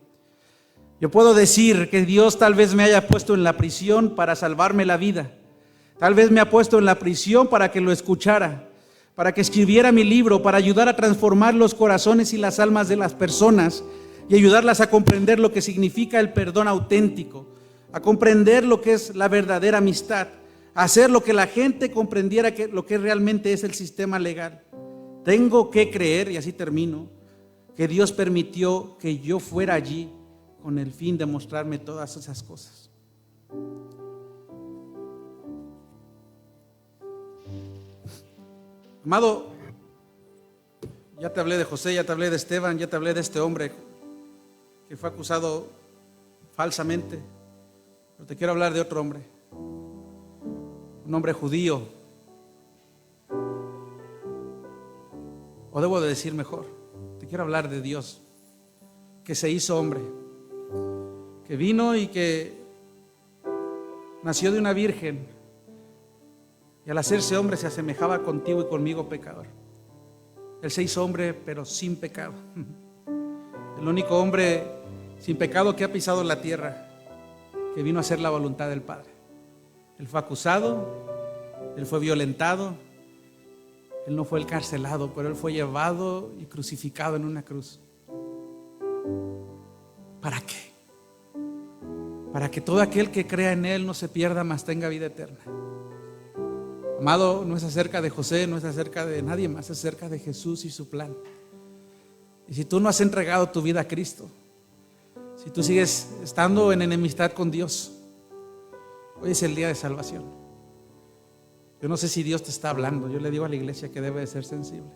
Yo puedo decir que Dios tal vez me haya puesto en la prisión para salvarme la vida. Tal vez me ha puesto en la prisión para que lo escuchara, para que escribiera mi libro, para ayudar a transformar los corazones y las almas de las personas y ayudarlas a comprender lo que significa el perdón auténtico, a comprender lo que es la verdadera amistad, a hacer lo que la gente comprendiera lo que realmente es el sistema legal. Tengo que creer, y así termino, que Dios permitió que yo fuera allí con el fin de mostrarme todas esas cosas. Amado, ya te hablé de José, ya te hablé de Esteban, ya te hablé de este hombre que fue acusado falsamente, pero te quiero hablar de otro hombre, un hombre judío, o debo de decir mejor, te quiero hablar de Dios, que se hizo hombre, que vino y que nació de una virgen, y al hacerse hombre se asemejaba contigo y conmigo, pecador. Él se hizo hombre, pero sin pecado. El único hombre sin pecado que ha pisado la tierra, que vino a hacer la voluntad del Padre. Él fue acusado, él fue violentado, él no fue encarcelado, pero él fue llevado y crucificado en una cruz. ¿Para qué? Para que todo aquel que crea en él no se pierda, mas tenga vida eterna. Amado, no es acerca de José, no es acerca de nadie más, es acerca de Jesús y su plan. Y si tú no has entregado tu vida a Cristo, si tú sigues estando en enemistad con Dios, hoy es el día de salvación. Yo no sé si Dios te está hablando. Yo le digo a la iglesia que debe de ser sensible.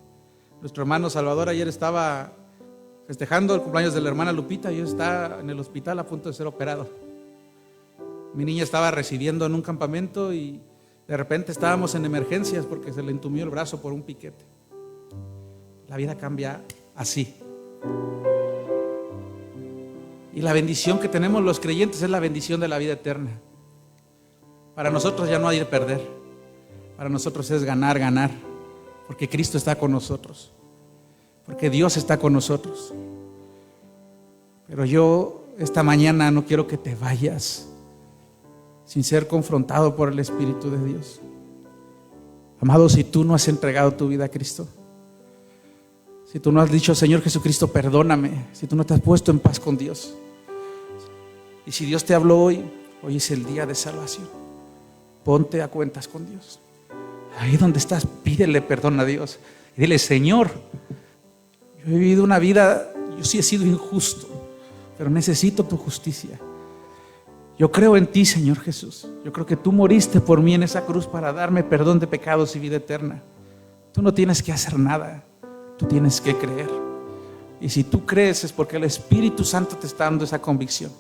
Nuestro hermano Salvador ayer estaba festejando el cumpleaños de la hermana Lupita y yo estaba en el hospital a punto de ser operado. Mi niña estaba recibiendo en un campamento y de repente estábamos en emergencias porque se le entumió el brazo por un piquete. La vida cambia así. Y la bendición que tenemos los creyentes es la bendición de la vida eterna. Para nosotros ya no hay de perder. Para nosotros es ganar, ganar. Porque Cristo está con nosotros. Porque Dios está con nosotros. Pero yo esta mañana no quiero que te vayas sin ser confrontado por el Espíritu de Dios. Amado, si tú no has entregado tu vida a Cristo, si tú no has dicho, Señor Jesucristo, perdóname, si tú no te has puesto en paz con Dios, y si Dios te habló hoy Hoy es el día de salvación. Ponte a cuentas con Dios. Ahí donde estás, pídele perdón a Dios. Y dile: Señor, yo he vivido una vida, yo sí he sido injusto, pero necesito tu justicia. Yo creo en ti, Señor Jesús. Yo creo que tú moriste por mí en esa cruz para darme perdón de pecados y vida eterna. Tú no tienes que hacer nada, tú tienes que creer. Y si tú crees es porque el Espíritu Santo te está dando esa convicción.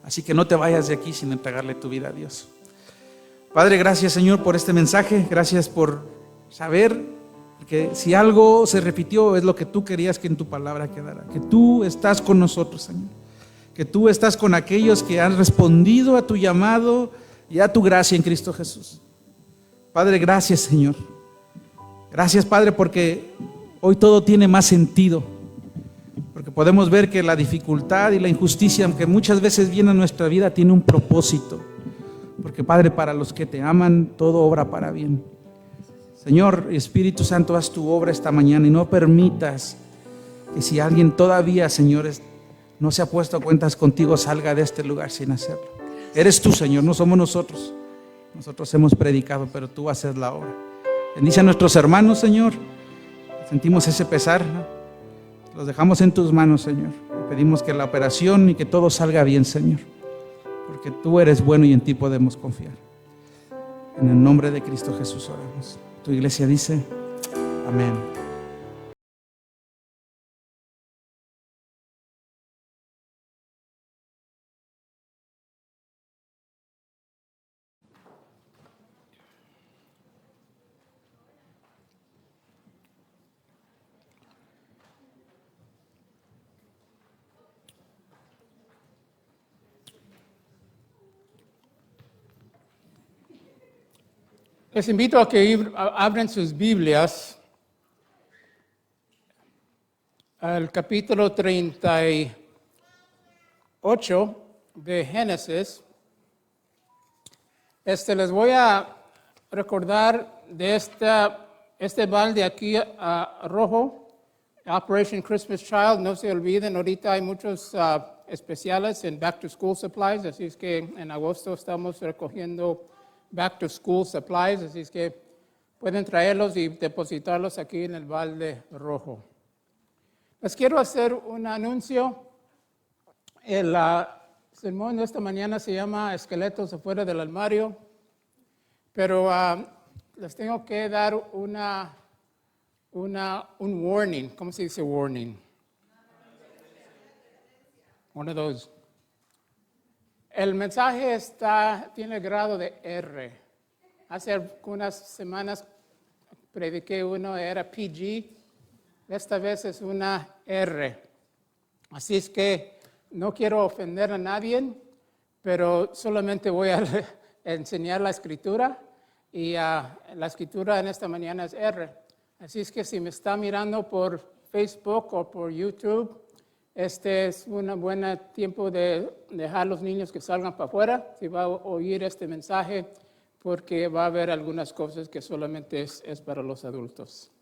Así que no te vayas de aquí sin entregarle tu vida a Dios. Padre, gracias, Señor, por este mensaje. Gracias por saber que si algo se repitió es lo que tú querías que en tu palabra quedara. Que tú estás con nosotros, Señor. Que tú estás con aquellos que han respondido a tu llamado y a tu gracia en Cristo Jesús. Padre, gracias, Señor. Gracias, Padre, porque hoy todo tiene más sentido. Porque podemos ver que la dificultad y la injusticia, aunque muchas veces viene a nuestra vida, tiene un propósito. Porque, Padre, para los que te aman, todo obra para bien. Señor, Espíritu Santo, haz tu obra esta mañana y no permitas que si alguien todavía, Señor, no se ha puesto a cuentas contigo, salga de este lugar sin hacerlo. Eres tú, Señor, no somos nosotros. Nosotros hemos predicado, pero tú haces la obra. Bendice a nuestros hermanos, Señor. Sentimos ese pesar, ¿no? Los dejamos en tus manos, Señor. Pedimos que la operación y que todo salga bien, Señor. Porque tú eres bueno y en ti podemos confiar. En el nombre de Cristo Jesús oramos. Tu iglesia dice: amén. Les invito a que abran sus Biblias al capítulo 38 de Génesis. Les voy a recordar de este balde aquí rojo, Operation Christmas Child. No se olviden, ahorita hay muchos especiales en Back to School Supplies, así es que en agosto estamos recogiendo Back to School Supplies, así es que pueden traerlos y depositarlos aquí en el balde rojo. Les quiero hacer un anuncio. El sermón de esta mañana se llama Esqueletos afuera del armario, pero les tengo que dar un warning. ¿Cómo se dice warning? One of those. El mensaje tiene grado de R. Hace algunas semanas prediqué uno, era PG. Esta vez es una R. Así es que no quiero ofender a nadie, pero solamente voy a enseñar la escritura. Y la escritura en esta mañana es R. Así es que si me está mirando por Facebook o por YouTube, este es un buen tiempo de dejar a los niños que salgan para afuera, si va a oír este mensaje, porque va a haber algunas cosas que solamente es para los adultos.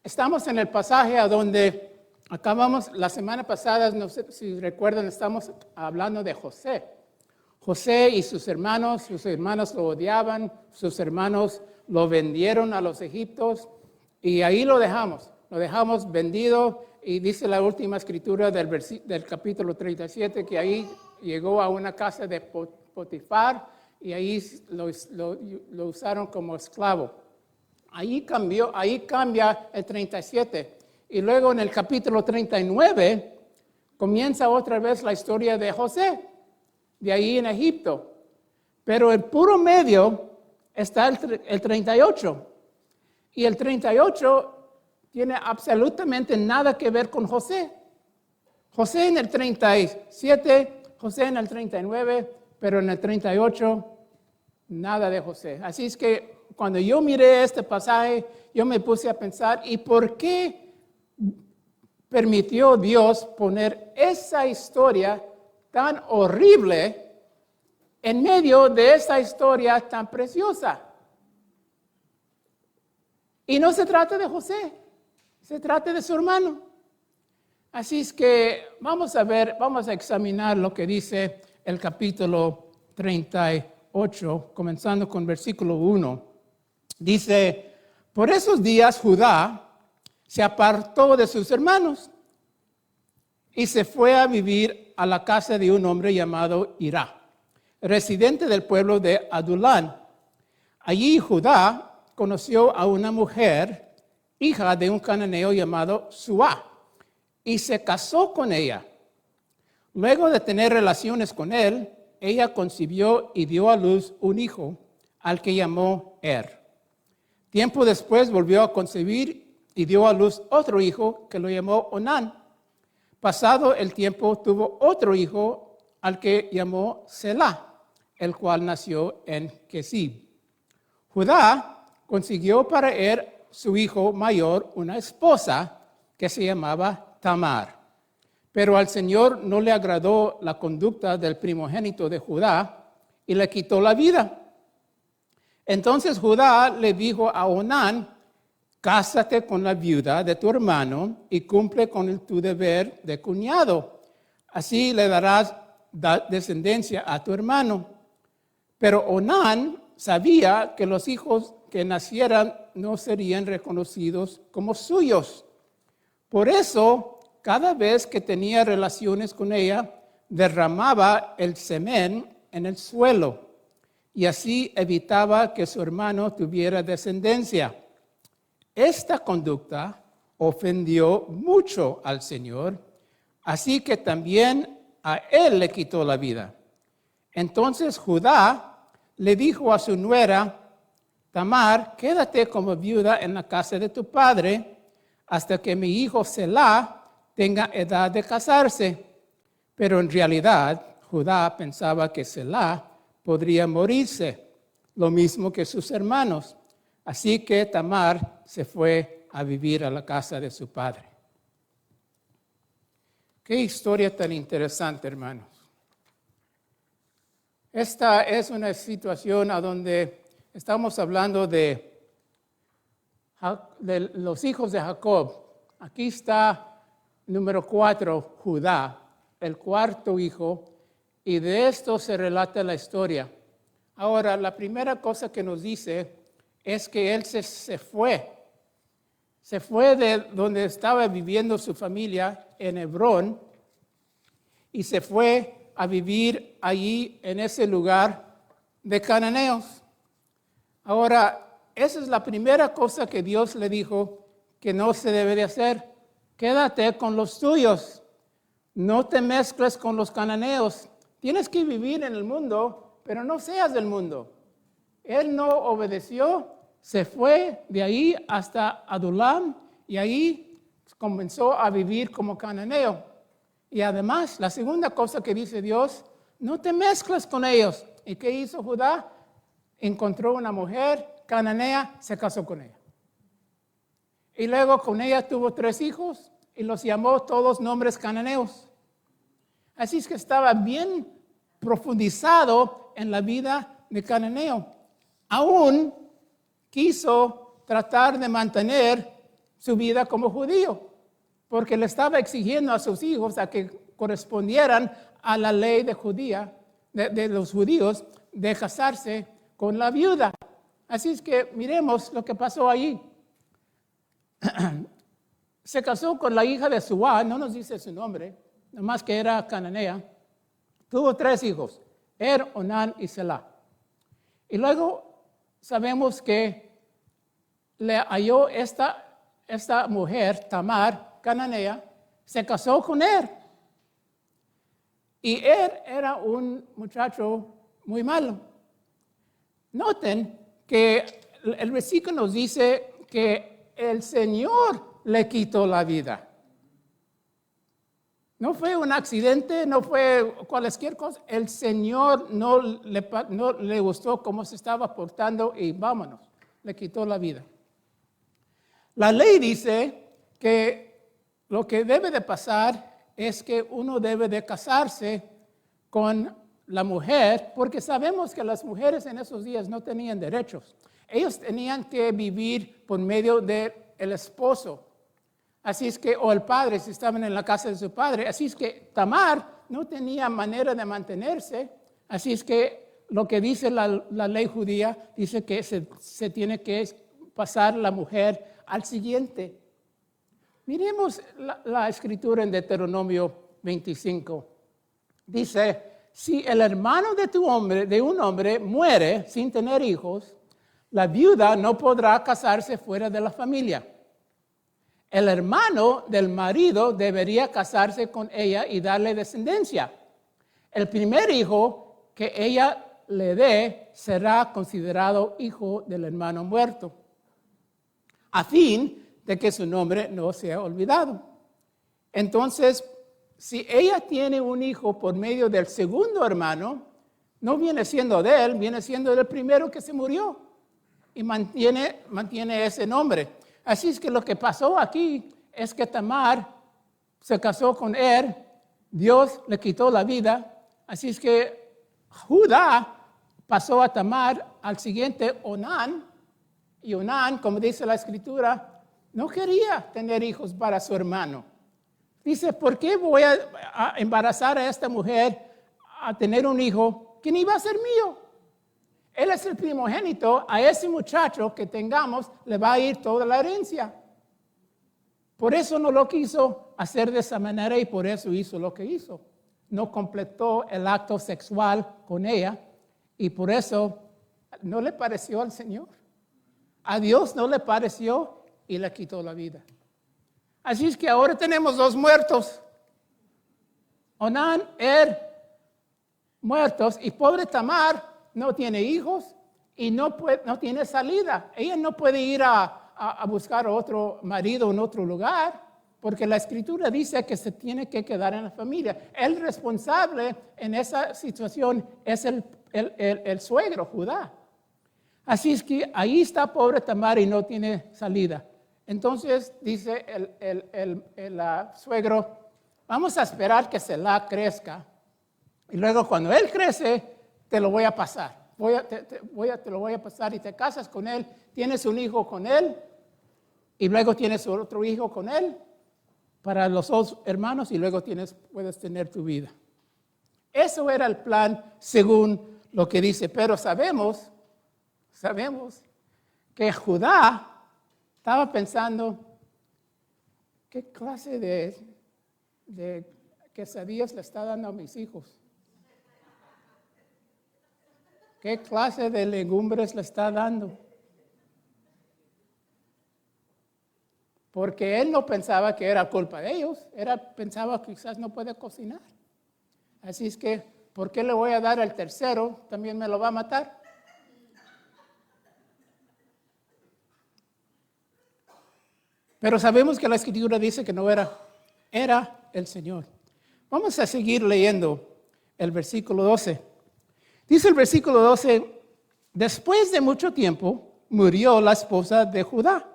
Estamos en el pasaje a donde acabamos la semana pasada, no sé si recuerdan, estamos hablando de José. José y sus hermanos lo odiaban, sus hermanos lo vendieron a los egipcios y ahí lo dejamos vendido. Y dice la última escritura del capítulo 37 que ahí llegó a una casa de Potifar y ahí lo usaron como esclavo. Ahí cambia el 37. Y luego en el capítulo 39 comienza otra vez la historia de José, de ahí en Egipto. Pero en puro medio está el 38. Y el 38 tiene absolutamente nada que ver con José. José en el 37, José en el 39, pero en el 38 nada de José. Así es que cuando yo miré este pasaje, yo me puse a pensar, ¿y por qué permitió Dios poner esa historia tan horrible en medio de esa historia tan preciosa? Y no se trata de José. Se trata de su hermano. Así es que vamos a examinar lo que dice el capítulo 38, comenzando con versículo 1. Dice, por esos días Judá se apartó de sus hermanos y se fue a vivir a la casa de un hombre llamado Hirá, residente del pueblo de Adulán. Allí Judá conoció a una mujer, hija de un cananeo llamado Suá, y se casó con ella. Luego de tener relaciones con él, ella concibió y dio a luz un hijo, al que llamó Tiempo después volvió a concebir y dio a luz otro hijo, que lo llamó Onán. Pasado el tiempo tuvo otro hijo, al que llamó Selá, el cual nació en Kesib. Judá consiguió para su hijo mayor una esposa que se llamaba Tamar. Pero al Señor no le agradó la conducta del primogénito de Judá y le quitó la vida. Entonces Judá le dijo a Onán, cásate con la viuda de tu hermano y cumple con tu deber de cuñado. Así le darás descendencia a tu hermano. Pero Onán sabía que los hijos que nacieran no serían reconocidos como suyos. Por eso, cada vez que tenía relaciones con ella, derramaba el semen en el suelo y así evitaba que su hermano tuviera descendencia. Esta conducta ofendió mucho al Señor, así que también a él le quitó la vida. Entonces Judá le dijo a su nuera, Tamar, quédate como viuda en la casa de tu padre hasta que mi hijo Selá tenga edad de casarse. Pero en realidad Judá pensaba que Selá podría morirse, lo mismo que sus hermanos. Así que Tamar se fue a vivir a la casa de su padre. Qué historia tan interesante, hermanos. Esta es una situación a donde estamos hablando de los hijos de Jacob. Aquí está número 4, Judá, el cuarto hijo, y de esto se relata la historia. Ahora, la primera cosa que nos dice es que él se fue. Se fue de donde estaba viviendo su familia, en Hebrón, y se fue a vivir allí en ese lugar de cananeos. Ahora, esa es la primera cosa que Dios le dijo que no se debe de hacer. Quédate con los tuyos. No te mezcles con los cananeos. Tienes que vivir en el mundo, pero no seas del mundo. Él no obedeció, se fue de ahí hasta Adulam y ahí comenzó a vivir como cananeo. Y además, la segunda cosa que dice Dios, no te mezcles con ellos. ¿Y qué hizo Judá? Encontró una mujer cananea, se casó con ella. Y luego con ella tuvo 3 hijos y los llamó todos nombres cananeos. Así es que estaba bien profundizado en la vida de cananeo. Aún quiso tratar de mantener su vida como judío, porque le estaba exigiendo a sus hijos a que correspondieran a la ley de los judíos de casarse con la viuda. Así es que miremos lo que pasó allí. Se casó con la hija de Suá, no nos dice su nombre, nomás que era cananea. Tuvo 3 hijos, Onán y Selá. Y luego sabemos que le halló esta mujer, Tamar, cananea, se casó con él. Y él era un muchacho muy malo. Noten que el versículo nos dice que el Señor le quitó la vida. No fue un accidente, no fue cualquier cosa. El Señor no le gustó cómo se estaba portando y vámonos, le quitó la vida. La ley dice que lo que debe de pasar es que uno debe de casarse con la mujer, porque sabemos que las mujeres en esos días no tenían derechos. Ellos tenían que vivir por medio del esposo. Así es que, o el padre, si estaban en la casa de su padre. Así es que Tamar no tenía manera de mantenerse, así es que lo que dice la ley judía, dice que se tiene que pasar la mujer al siguiente. Miremos la escritura en Deuteronomio 25. Dice, si el hermano de un hombre muere sin tener hijos, la viuda no podrá casarse fuera de la familia. El hermano del marido debería casarse con ella y darle descendencia. El primer hijo que ella le dé será considerado hijo del hermano muerto, a fin de que su nombre no sea olvidado. Entonces, si ella tiene un hijo por medio del segundo hermano, no viene siendo de él, viene siendo del primero que se murió y mantiene ese nombre. Así es que lo que pasó aquí es que Tamar se casó con él, Dios le quitó la vida, así es que Judá pasó a Tamar al siguiente Onán, y Onán, como dice la escritura, no quería tener hijos para su hermano. Dice, ¿por qué voy a embarazar a esta mujer a tener un hijo que ni va a ser mío? Él es el primogénito, a ese muchacho que tengamos le va a ir toda la herencia. Por eso no lo quiso hacer de esa manera y por eso hizo lo que hizo. No completó el acto sexual con ella y por eso no le pareció al Señor. A Dios no le pareció y le quitó la vida. Así es que ahora tenemos dos muertos. Onán, muertos y pobre Tamar no tiene hijos y no tiene salida. Ella no puede ir a buscar otro marido en otro lugar porque la escritura dice que se tiene que quedar en la familia. El responsable en esa situación es el suegro, Judá. Así es que ahí está pobre Tamar y no tiene salida. Entonces dice el suegro, vamos a esperar que Selá crezca y luego cuando él crece te lo voy a pasar. Te lo voy a pasar y te casas con él, tienes un hijo con él y luego tienes otro hijo con él para los dos hermanos y luego puedes tener tu vida. Eso era el plan según lo que dice, pero sabemos que Judá estaba pensando, ¿qué clase de quesadillas le está dando a mis hijos? ¿Qué clase de legumbres le está dando? Porque él no pensaba que era culpa de ellos, pensaba que quizás no puede cocinar. Así es que, ¿por qué le voy a dar al tercero? ¿También me lo va a matar? Pero sabemos que la escritura dice que no era el Señor. Vamos a seguir leyendo el versículo 12. Dice el versículo 12, después de mucho tiempo murió la esposa de Judá,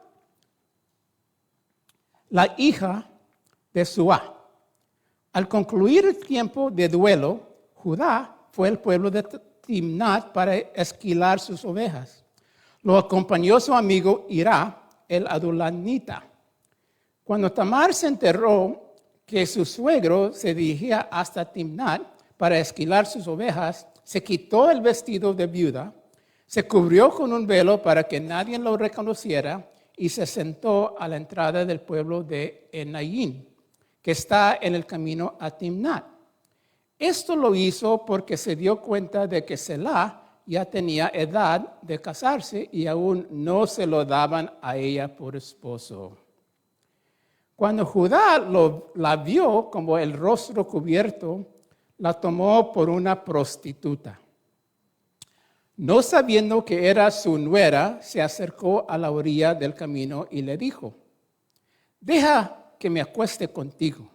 la hija de Suá. Al concluir el tiempo de duelo, Judá fue al pueblo de Timnat para esquilar sus ovejas. Lo acompañó su amigo Hirá, el adulamita. Cuando Tamar se enteró que su suegro se dirigía hasta Timnat para esquilar sus ovejas, se quitó el vestido de viuda, se cubrió con un velo para que nadie lo reconociera y se sentó a la entrada del pueblo de Enayín, que está en el camino a Timnat. Esto lo hizo porque se dio cuenta de que Selá ya tenía edad de casarse y aún no se lo daban a ella por esposo. Cuando Judá la vio como el rostro cubierto, la tomó por una prostituta. No sabiendo que era su nuera, se acercó a la orilla del camino y le dijo, deja que me acueste contigo.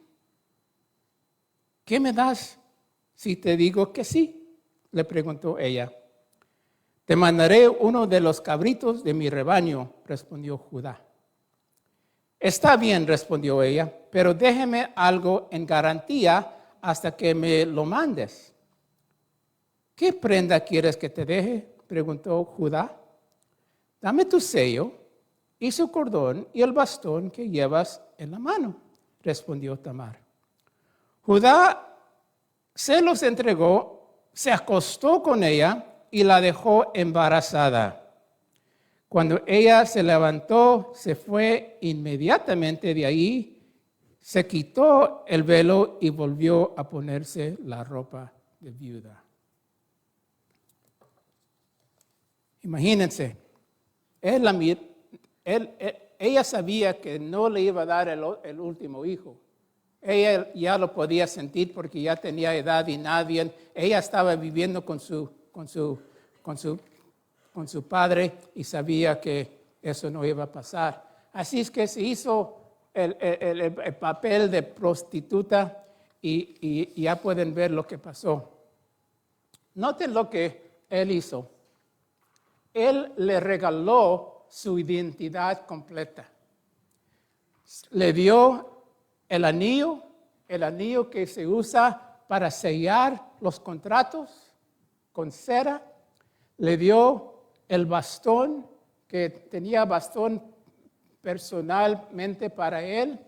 ¿Qué me das si te digo que sí? Le preguntó ella. Te mandaré uno de los cabritos de mi rebaño, respondió Judá. Está bien, respondió ella, pero déjeme algo en garantía hasta que me lo mandes. ¿Qué prenda quieres que te deje? Preguntó Judá. Dame tu sello y su cordón y el bastón que llevas en la mano, respondió Tamar. Judá se los entregó, se acostó con ella y la dejó embarazada. Cuando ella se levantó, se fue inmediatamente de ahí, se quitó el velo y volvió a ponerse la ropa de viuda. Imagínense, ella sabía que no le iba a dar el último hijo. Ella ya lo podía sentir porque ya tenía edad y ella estaba viviendo con su padre y sabía que eso no iba a pasar. Así es que se hizo el papel de prostituta y ya pueden ver lo que pasó. Noten lo que él hizo. Él le regaló su identidad completa. Le dio el anillo que se usa para sellar los contratos con cera. Le dio el bastón, que tenía bastón personalmente para él,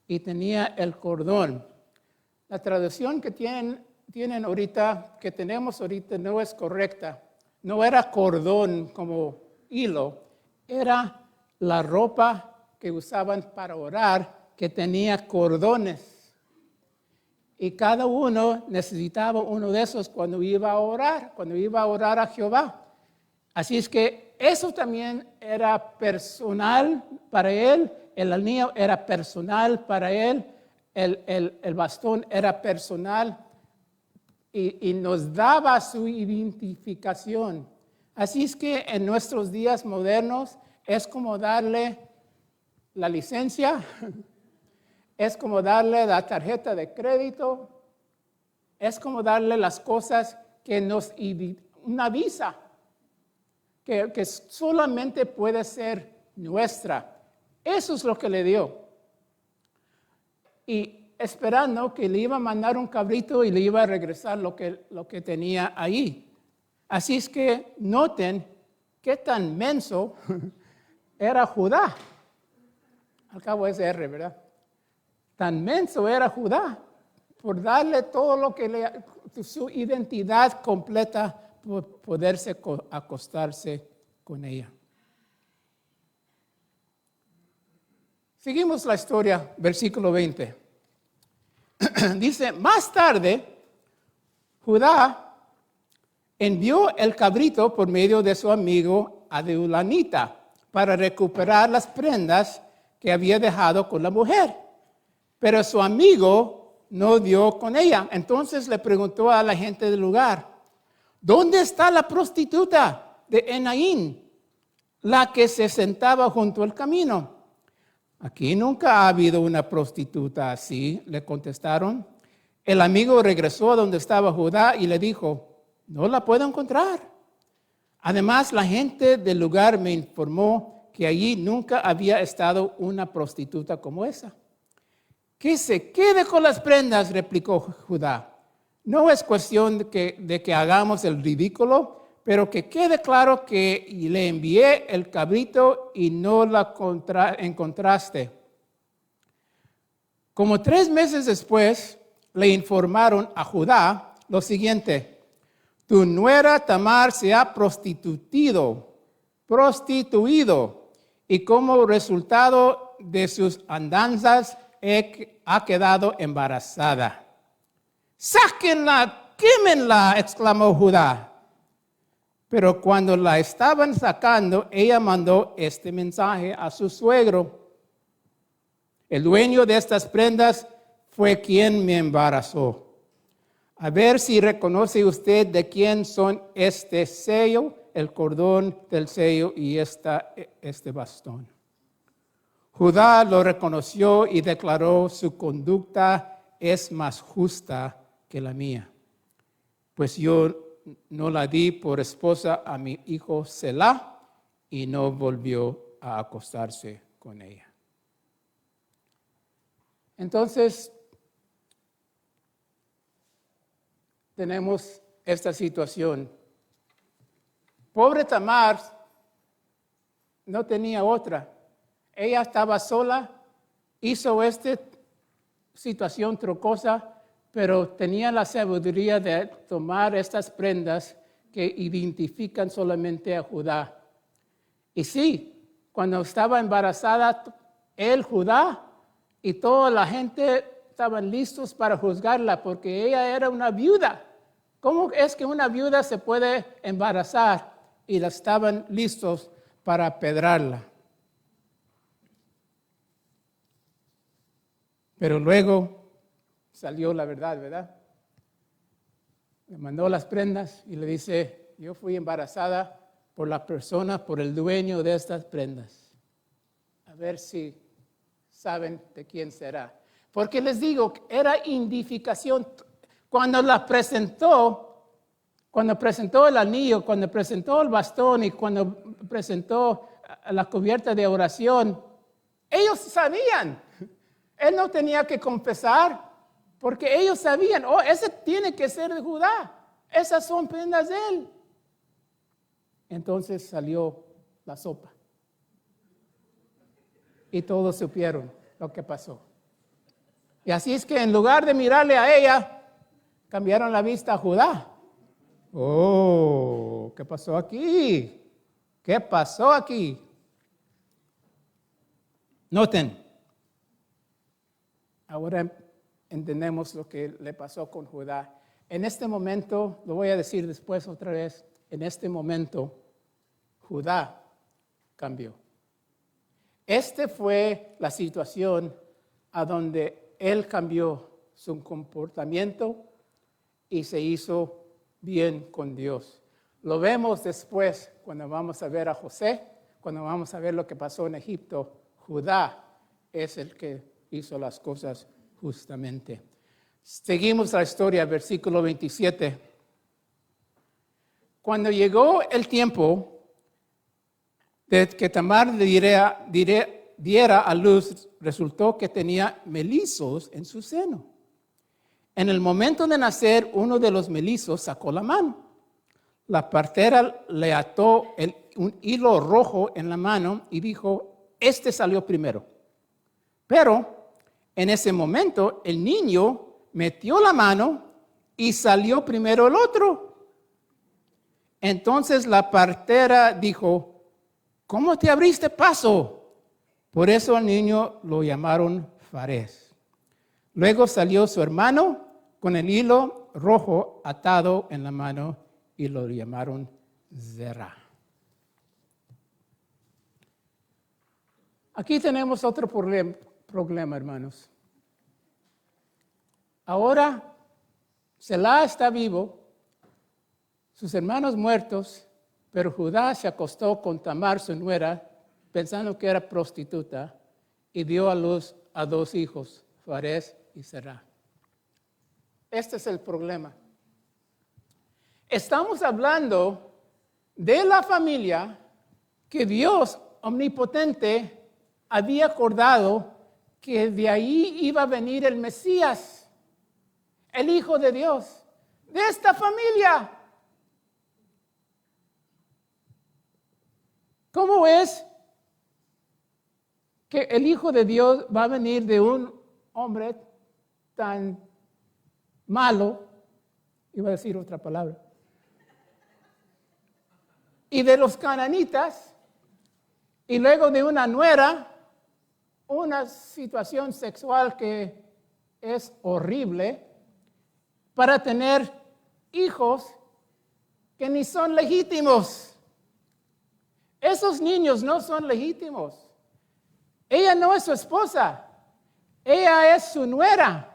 y tenía el cordón. La traducción que tienen ahorita, que tenemos ahorita, no es correcta. No era cordón como hilo, era la ropa que usaban para orar, que tenía cordones. Y cada uno necesitaba uno de esos cuando iba a orar a Jehová. Así es que eso también era personal para él, el anillo era personal para él, el bastón era personal y nos daba su identificación. Así es que en nuestros días modernos es como darle la licencia, es como darle la tarjeta de crédito, es como darle las cosas que una visa, que solamente puede ser nuestra. Eso es lo que le dio. Y esperando que le iba a mandar un cabrito y le iba a regresar lo que tenía ahí. Así es que noten qué tan menso era Judá. Al cabo es R, ¿verdad? Tan menso era Judá por darle todo lo que su identidad completa, por poderse acostarse con ella. Seguimos la historia, versículo 20. Dice, más tarde, Judá envió el cabrito por medio de su amigo Adeulanita para recuperar las prendas que había dejado con la mujer. Pero su amigo no dio con ella. Entonces le preguntó a la gente del lugar, ¿dónde está la prostituta de Enaín, la que se sentaba junto al camino? Aquí nunca ha habido una prostituta así, le contestaron. El amigo regresó a donde estaba Judá y le dijo, no la puedo encontrar. Además, la gente del lugar me informó que allí nunca había estado una prostituta como esa. Que se quede con las prendas, replicó Judá. No es cuestión de que hagamos el ridículo, pero que quede claro que le envié el cabrito y no la encontraste. Como 3 meses después, le informaron a Judá lo siguiente: tu nuera Tamar se ha prostituido, y como resultado de sus andanzas ha quedado embarazada. ¡Sáquenla, quémenla!, exclamó Judá. Pero cuando la estaban sacando, ella mandó este mensaje a su suegro: el dueño de estas prendas fue quien me embarazó. A ver si reconoce usted de quién son este sello, el cordón del sello y este bastón. Judá lo reconoció y declaró: su conducta es más justa que la mía, pues yo no la di por esposa a mi hijo Selá, y no volvió a acostarse con ella. Entonces, tenemos esta situación. Pobre Tamar no tenía otra. Ella estaba sola, hizo esta situación trocosa pero tenía la sabiduría de tomar estas prendas que identifican solamente a Judá. Y sí, cuando estaba embarazada, Judá y toda la gente estaban listos para juzgarla porque ella era una viuda. ¿Cómo es que una viuda se puede embarazar? Y la estaban listos para apedrarla. Pero luego salió la verdad, ¿verdad? Le mandó las prendas y le dice, yo fui embarazada por la persona, por el dueño de estas prendas. A ver si saben de quién será. Porque les digo, era identificación. Cuando presentó el anillo, cuando presentó el bastón y cuando presentó la cubierta de oración, ellos sabían. Él no tenía que confesar, porque ellos sabían, ese tiene que ser de Judá. Esas son prendas de él. Entonces salió la sopa. Y todos supieron lo que pasó. Y así es que en lugar de mirarle a ella, cambiaron la vista a Judá. Oh, ¿qué pasó aquí? ¿Qué pasó aquí? Noten, ahora entendemos lo que le pasó con Judá. En este momento, lo voy a decir después otra vez, en este momento, Judá cambió. Esta fue la situación a donde él cambió su comportamiento y se hizo bien con Dios. Lo vemos después cuando vamos a ver a José, cuando vamos a ver lo que pasó en Egipto. Judá es el que hizo las cosas justamente. Seguimos la historia, versículo 27. Cuando llegó el tiempo de que Tamar diera a luz, resultó que tenía mellizos en su seno. En el momento de nacer, uno de los mellizos sacó la mano. La partera le ató un hilo rojo en la mano y dijo, este salió primero. Pero en ese momento el niño metió la mano y salió primero el otro. Entonces la partera dijo, ¿cómo te abriste paso? Por eso al niño lo llamaron Farés. Luego salió su hermano con el hilo rojo atado en la mano y lo llamaron Zerah. Aquí tenemos otro problema, hermanos. Ahora, Selá está vivo, sus hermanos muertos, pero Judá se acostó con Tamar, su nuera, pensando que era prostituta, y dio a luz a 2 hijos, Farés y Zerah. Este es el problema. Estamos hablando de la familia que Dios omnipotente había acordado que de ahí iba a venir el Mesías, el Hijo de Dios, de esta familia. ¿Cómo es que el Hijo de Dios va a venir de un hombre tan malo? Iba a decir otra palabra. Y de los cananitas, y luego de una nuera, una situación sexual que es horrible, para tener hijos que ni son legítimos. Esos niños no son legítimos. Ella no es su esposa, ella es su nuera.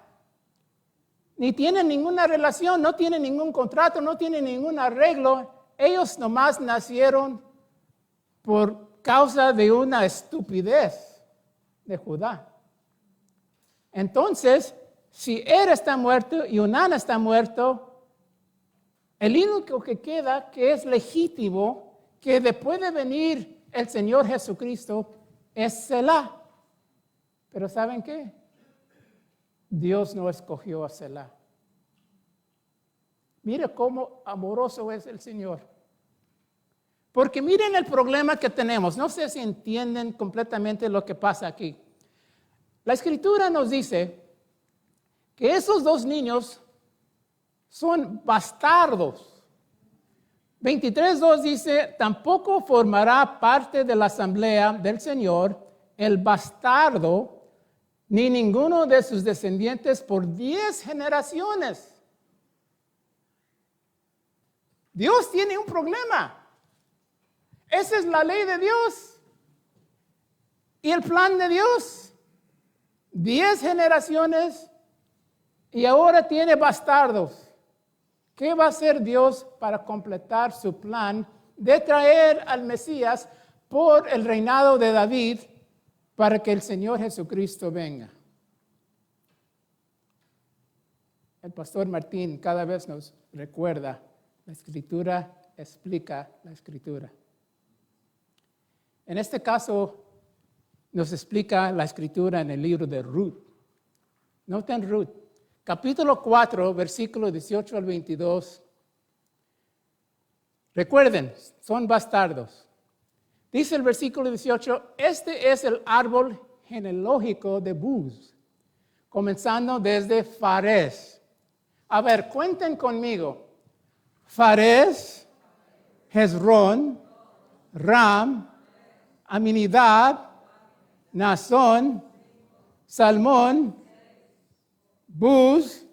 Ni tienen ninguna relación, no tienen ningún contrato, no tienen ningún arreglo. Ellos nomás nacieron por causa de una estupidez de Judá. Entonces, si él está muerto y Onán está muerto, el único que queda que es legítimo, que después de venir el Señor Jesucristo, es Selá. Pero ¿saben qué? Dios no escogió a Selá. Mire cómo amoroso es el Señor. Porque miren el problema que tenemos. No sé si entienden completamente lo que pasa aquí. La Escritura nos dice que esos dos niños son bastardos. 23:2 dice, tampoco formará parte de la asamblea del Señor el bastardo, ni ninguno de sus descendientes por 10 generaciones. Dios tiene un problema. Esa es la ley de Dios y el plan de Dios. 10 generaciones y ahora tiene bastardos. ¿Qué va a hacer Dios para completar su plan de traer al Mesías por el reinado de David para que el Señor Jesucristo venga? El pastor Martín cada vez nos recuerda, la Escritura explica la Escritura. En este caso, nos explica la Escritura en el libro de Ruth. Noten Ruth. Capítulo 4, versículo 18 al 22. Recuerden, son bastardos. Dice el versículo 18, este es el árbol genealógico de Buz, comenzando desde Fares. A ver, cuenten conmigo. Fares, Hezrón, Ram, Aminadab, Naasón, Salmón, Buz,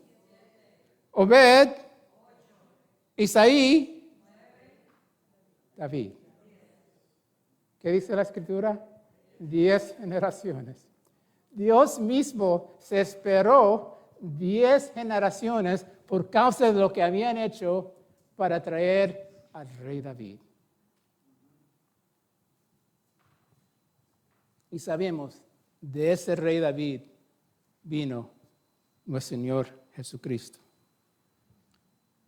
Obed, Isaí, David. ¿Qué dice la Escritura? 10 generaciones. Dios mismo se esperó 10 generaciones por causa de lo que habían hecho para traer al rey David. Y sabemos, de ese rey David vino nuestro Señor Jesucristo.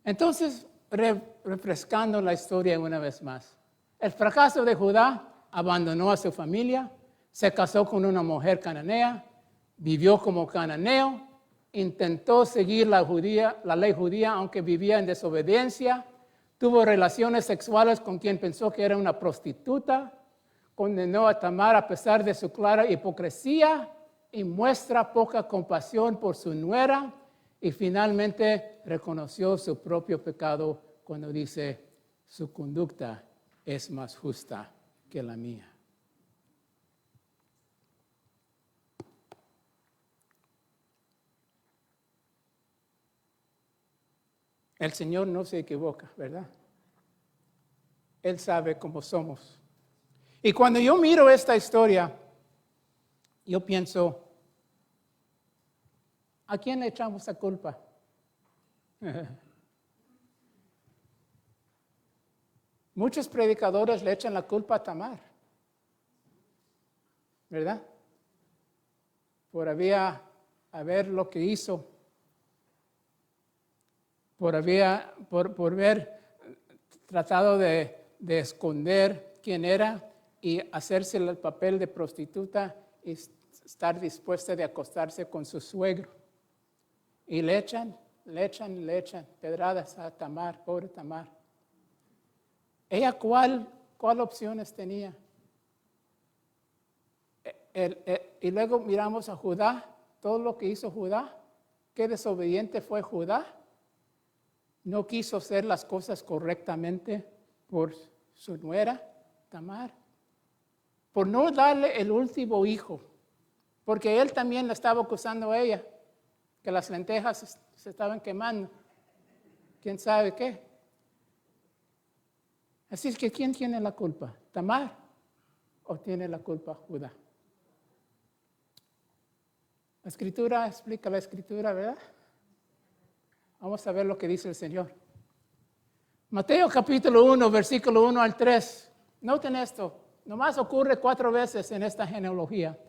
Entonces, refrescando la historia una vez más. El fracaso de Judá, abandonó a su familia, se casó con una mujer cananea, vivió como cananeo, intentó seguir la ley judía aunque vivía en desobediencia, tuvo relaciones sexuales con quien pensó que era una prostituta, condenó a Tamar a pesar de su clara hipocresía y muestra poca compasión por su nuera y finalmente reconoció su propio pecado cuando dice, su conducta es más justa que la mía. El Señor no se equivoca, ¿verdad? Él sabe cómo somos. Y cuando yo miro esta historia, yo pienso, ¿a quién le echamos la culpa? Muchos predicadores le echan la culpa a Tamar, ¿verdad? Por haber lo que hizo, por haber tratado de esconder quién era y hacerse el papel de prostituta y estar dispuesta de acostarse con su suegro. Y le echan pedradas a Tamar, pobre Tamar. ¿Ella cuál opciones tenía? Y luego miramos a Judá, todo lo que hizo Judá, qué desobediente fue Judá. No quiso hacer las cosas correctamente por su nuera, Tamar. Por no darle el último hijo, porque él también la estaba acusando a ella, que las lentejas se estaban quemando. ¿Quién sabe qué? Así es que ¿quién tiene la culpa? ¿Tamar o tiene la culpa Judá? La Escritura explica la Escritura, ¿verdad? Vamos a ver lo que dice el Señor. Mateo capítulo 1, versículo 1 al 3. Noten esto, nomás ocurre 4 veces en esta genealogía.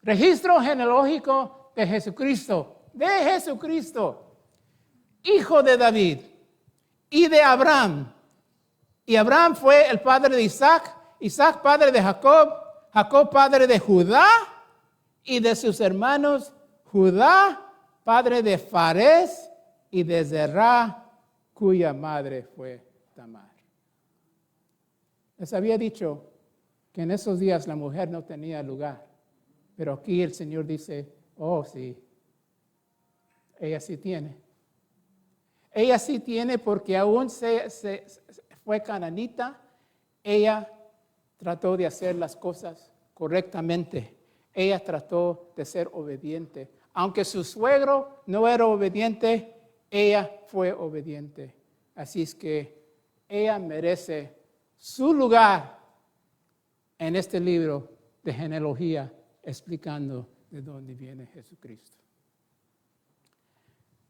Registro genealógico de Jesucristo, hijo de David y de Abraham. Y Abraham fue el padre de Isaac, Isaac padre de Jacob, Jacob padre de Judá y de sus hermanos, Judá padre de Fares y de Zerá, cuya madre fue Tamar. Les había dicho que en esos días la mujer no tenía lugar, pero aquí el Señor dice, oh sí, Ella sí tiene. Ella sí tiene porque aún fue cananita, ella trató de hacer las cosas correctamente. Ella trató de ser obediente. Aunque su suegro no era obediente, ella fue obediente. Así es que ella merece su lugar en este libro de genealogía explicando de dónde viene Jesucristo.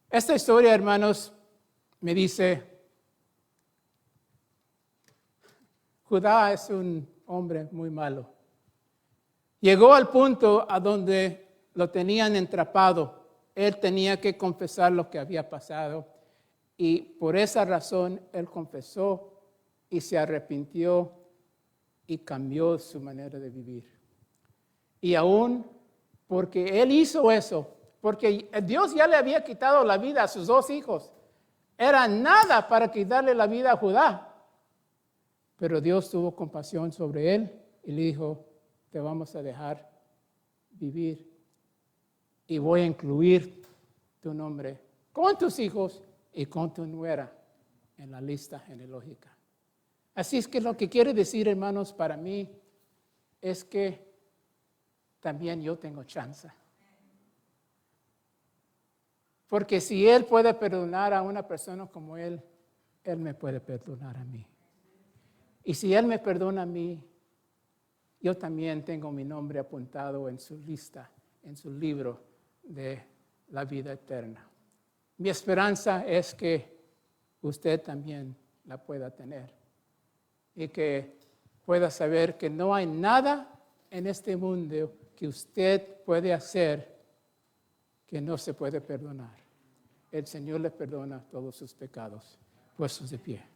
Esta historia, hermanos, me dice, Judá es un hombre muy malo. Llegó al punto a donde lo tenían entrapado. Él tenía que confesar lo que había pasado y por esa razón él confesó y se arrepintió y cambió su manera de vivir. Y aún porque él hizo eso, porque Dios ya le había quitado la vida a sus 2 hijos. Era nada para quitarle la vida a Judá. Pero Dios tuvo compasión sobre él y le dijo, te vamos a dejar vivir y voy a incluir tu nombre con tus hijos y con tu nuera en la lista genealógica. Así es que lo que quiere decir, hermanos, para mí es que también yo tengo chance. Porque si Él puede perdonar a una persona como Él me puede perdonar a mí. Y si Él me perdona a mí, yo también tengo mi nombre apuntado en su lista, en su libro de la vida eterna. Mi esperanza es que usted también la pueda tener y que pueda saber que no hay nada en este mundo que usted puede hacer que no se puede perdonar. El Señor le perdona todos sus pecados. Puestos de pie.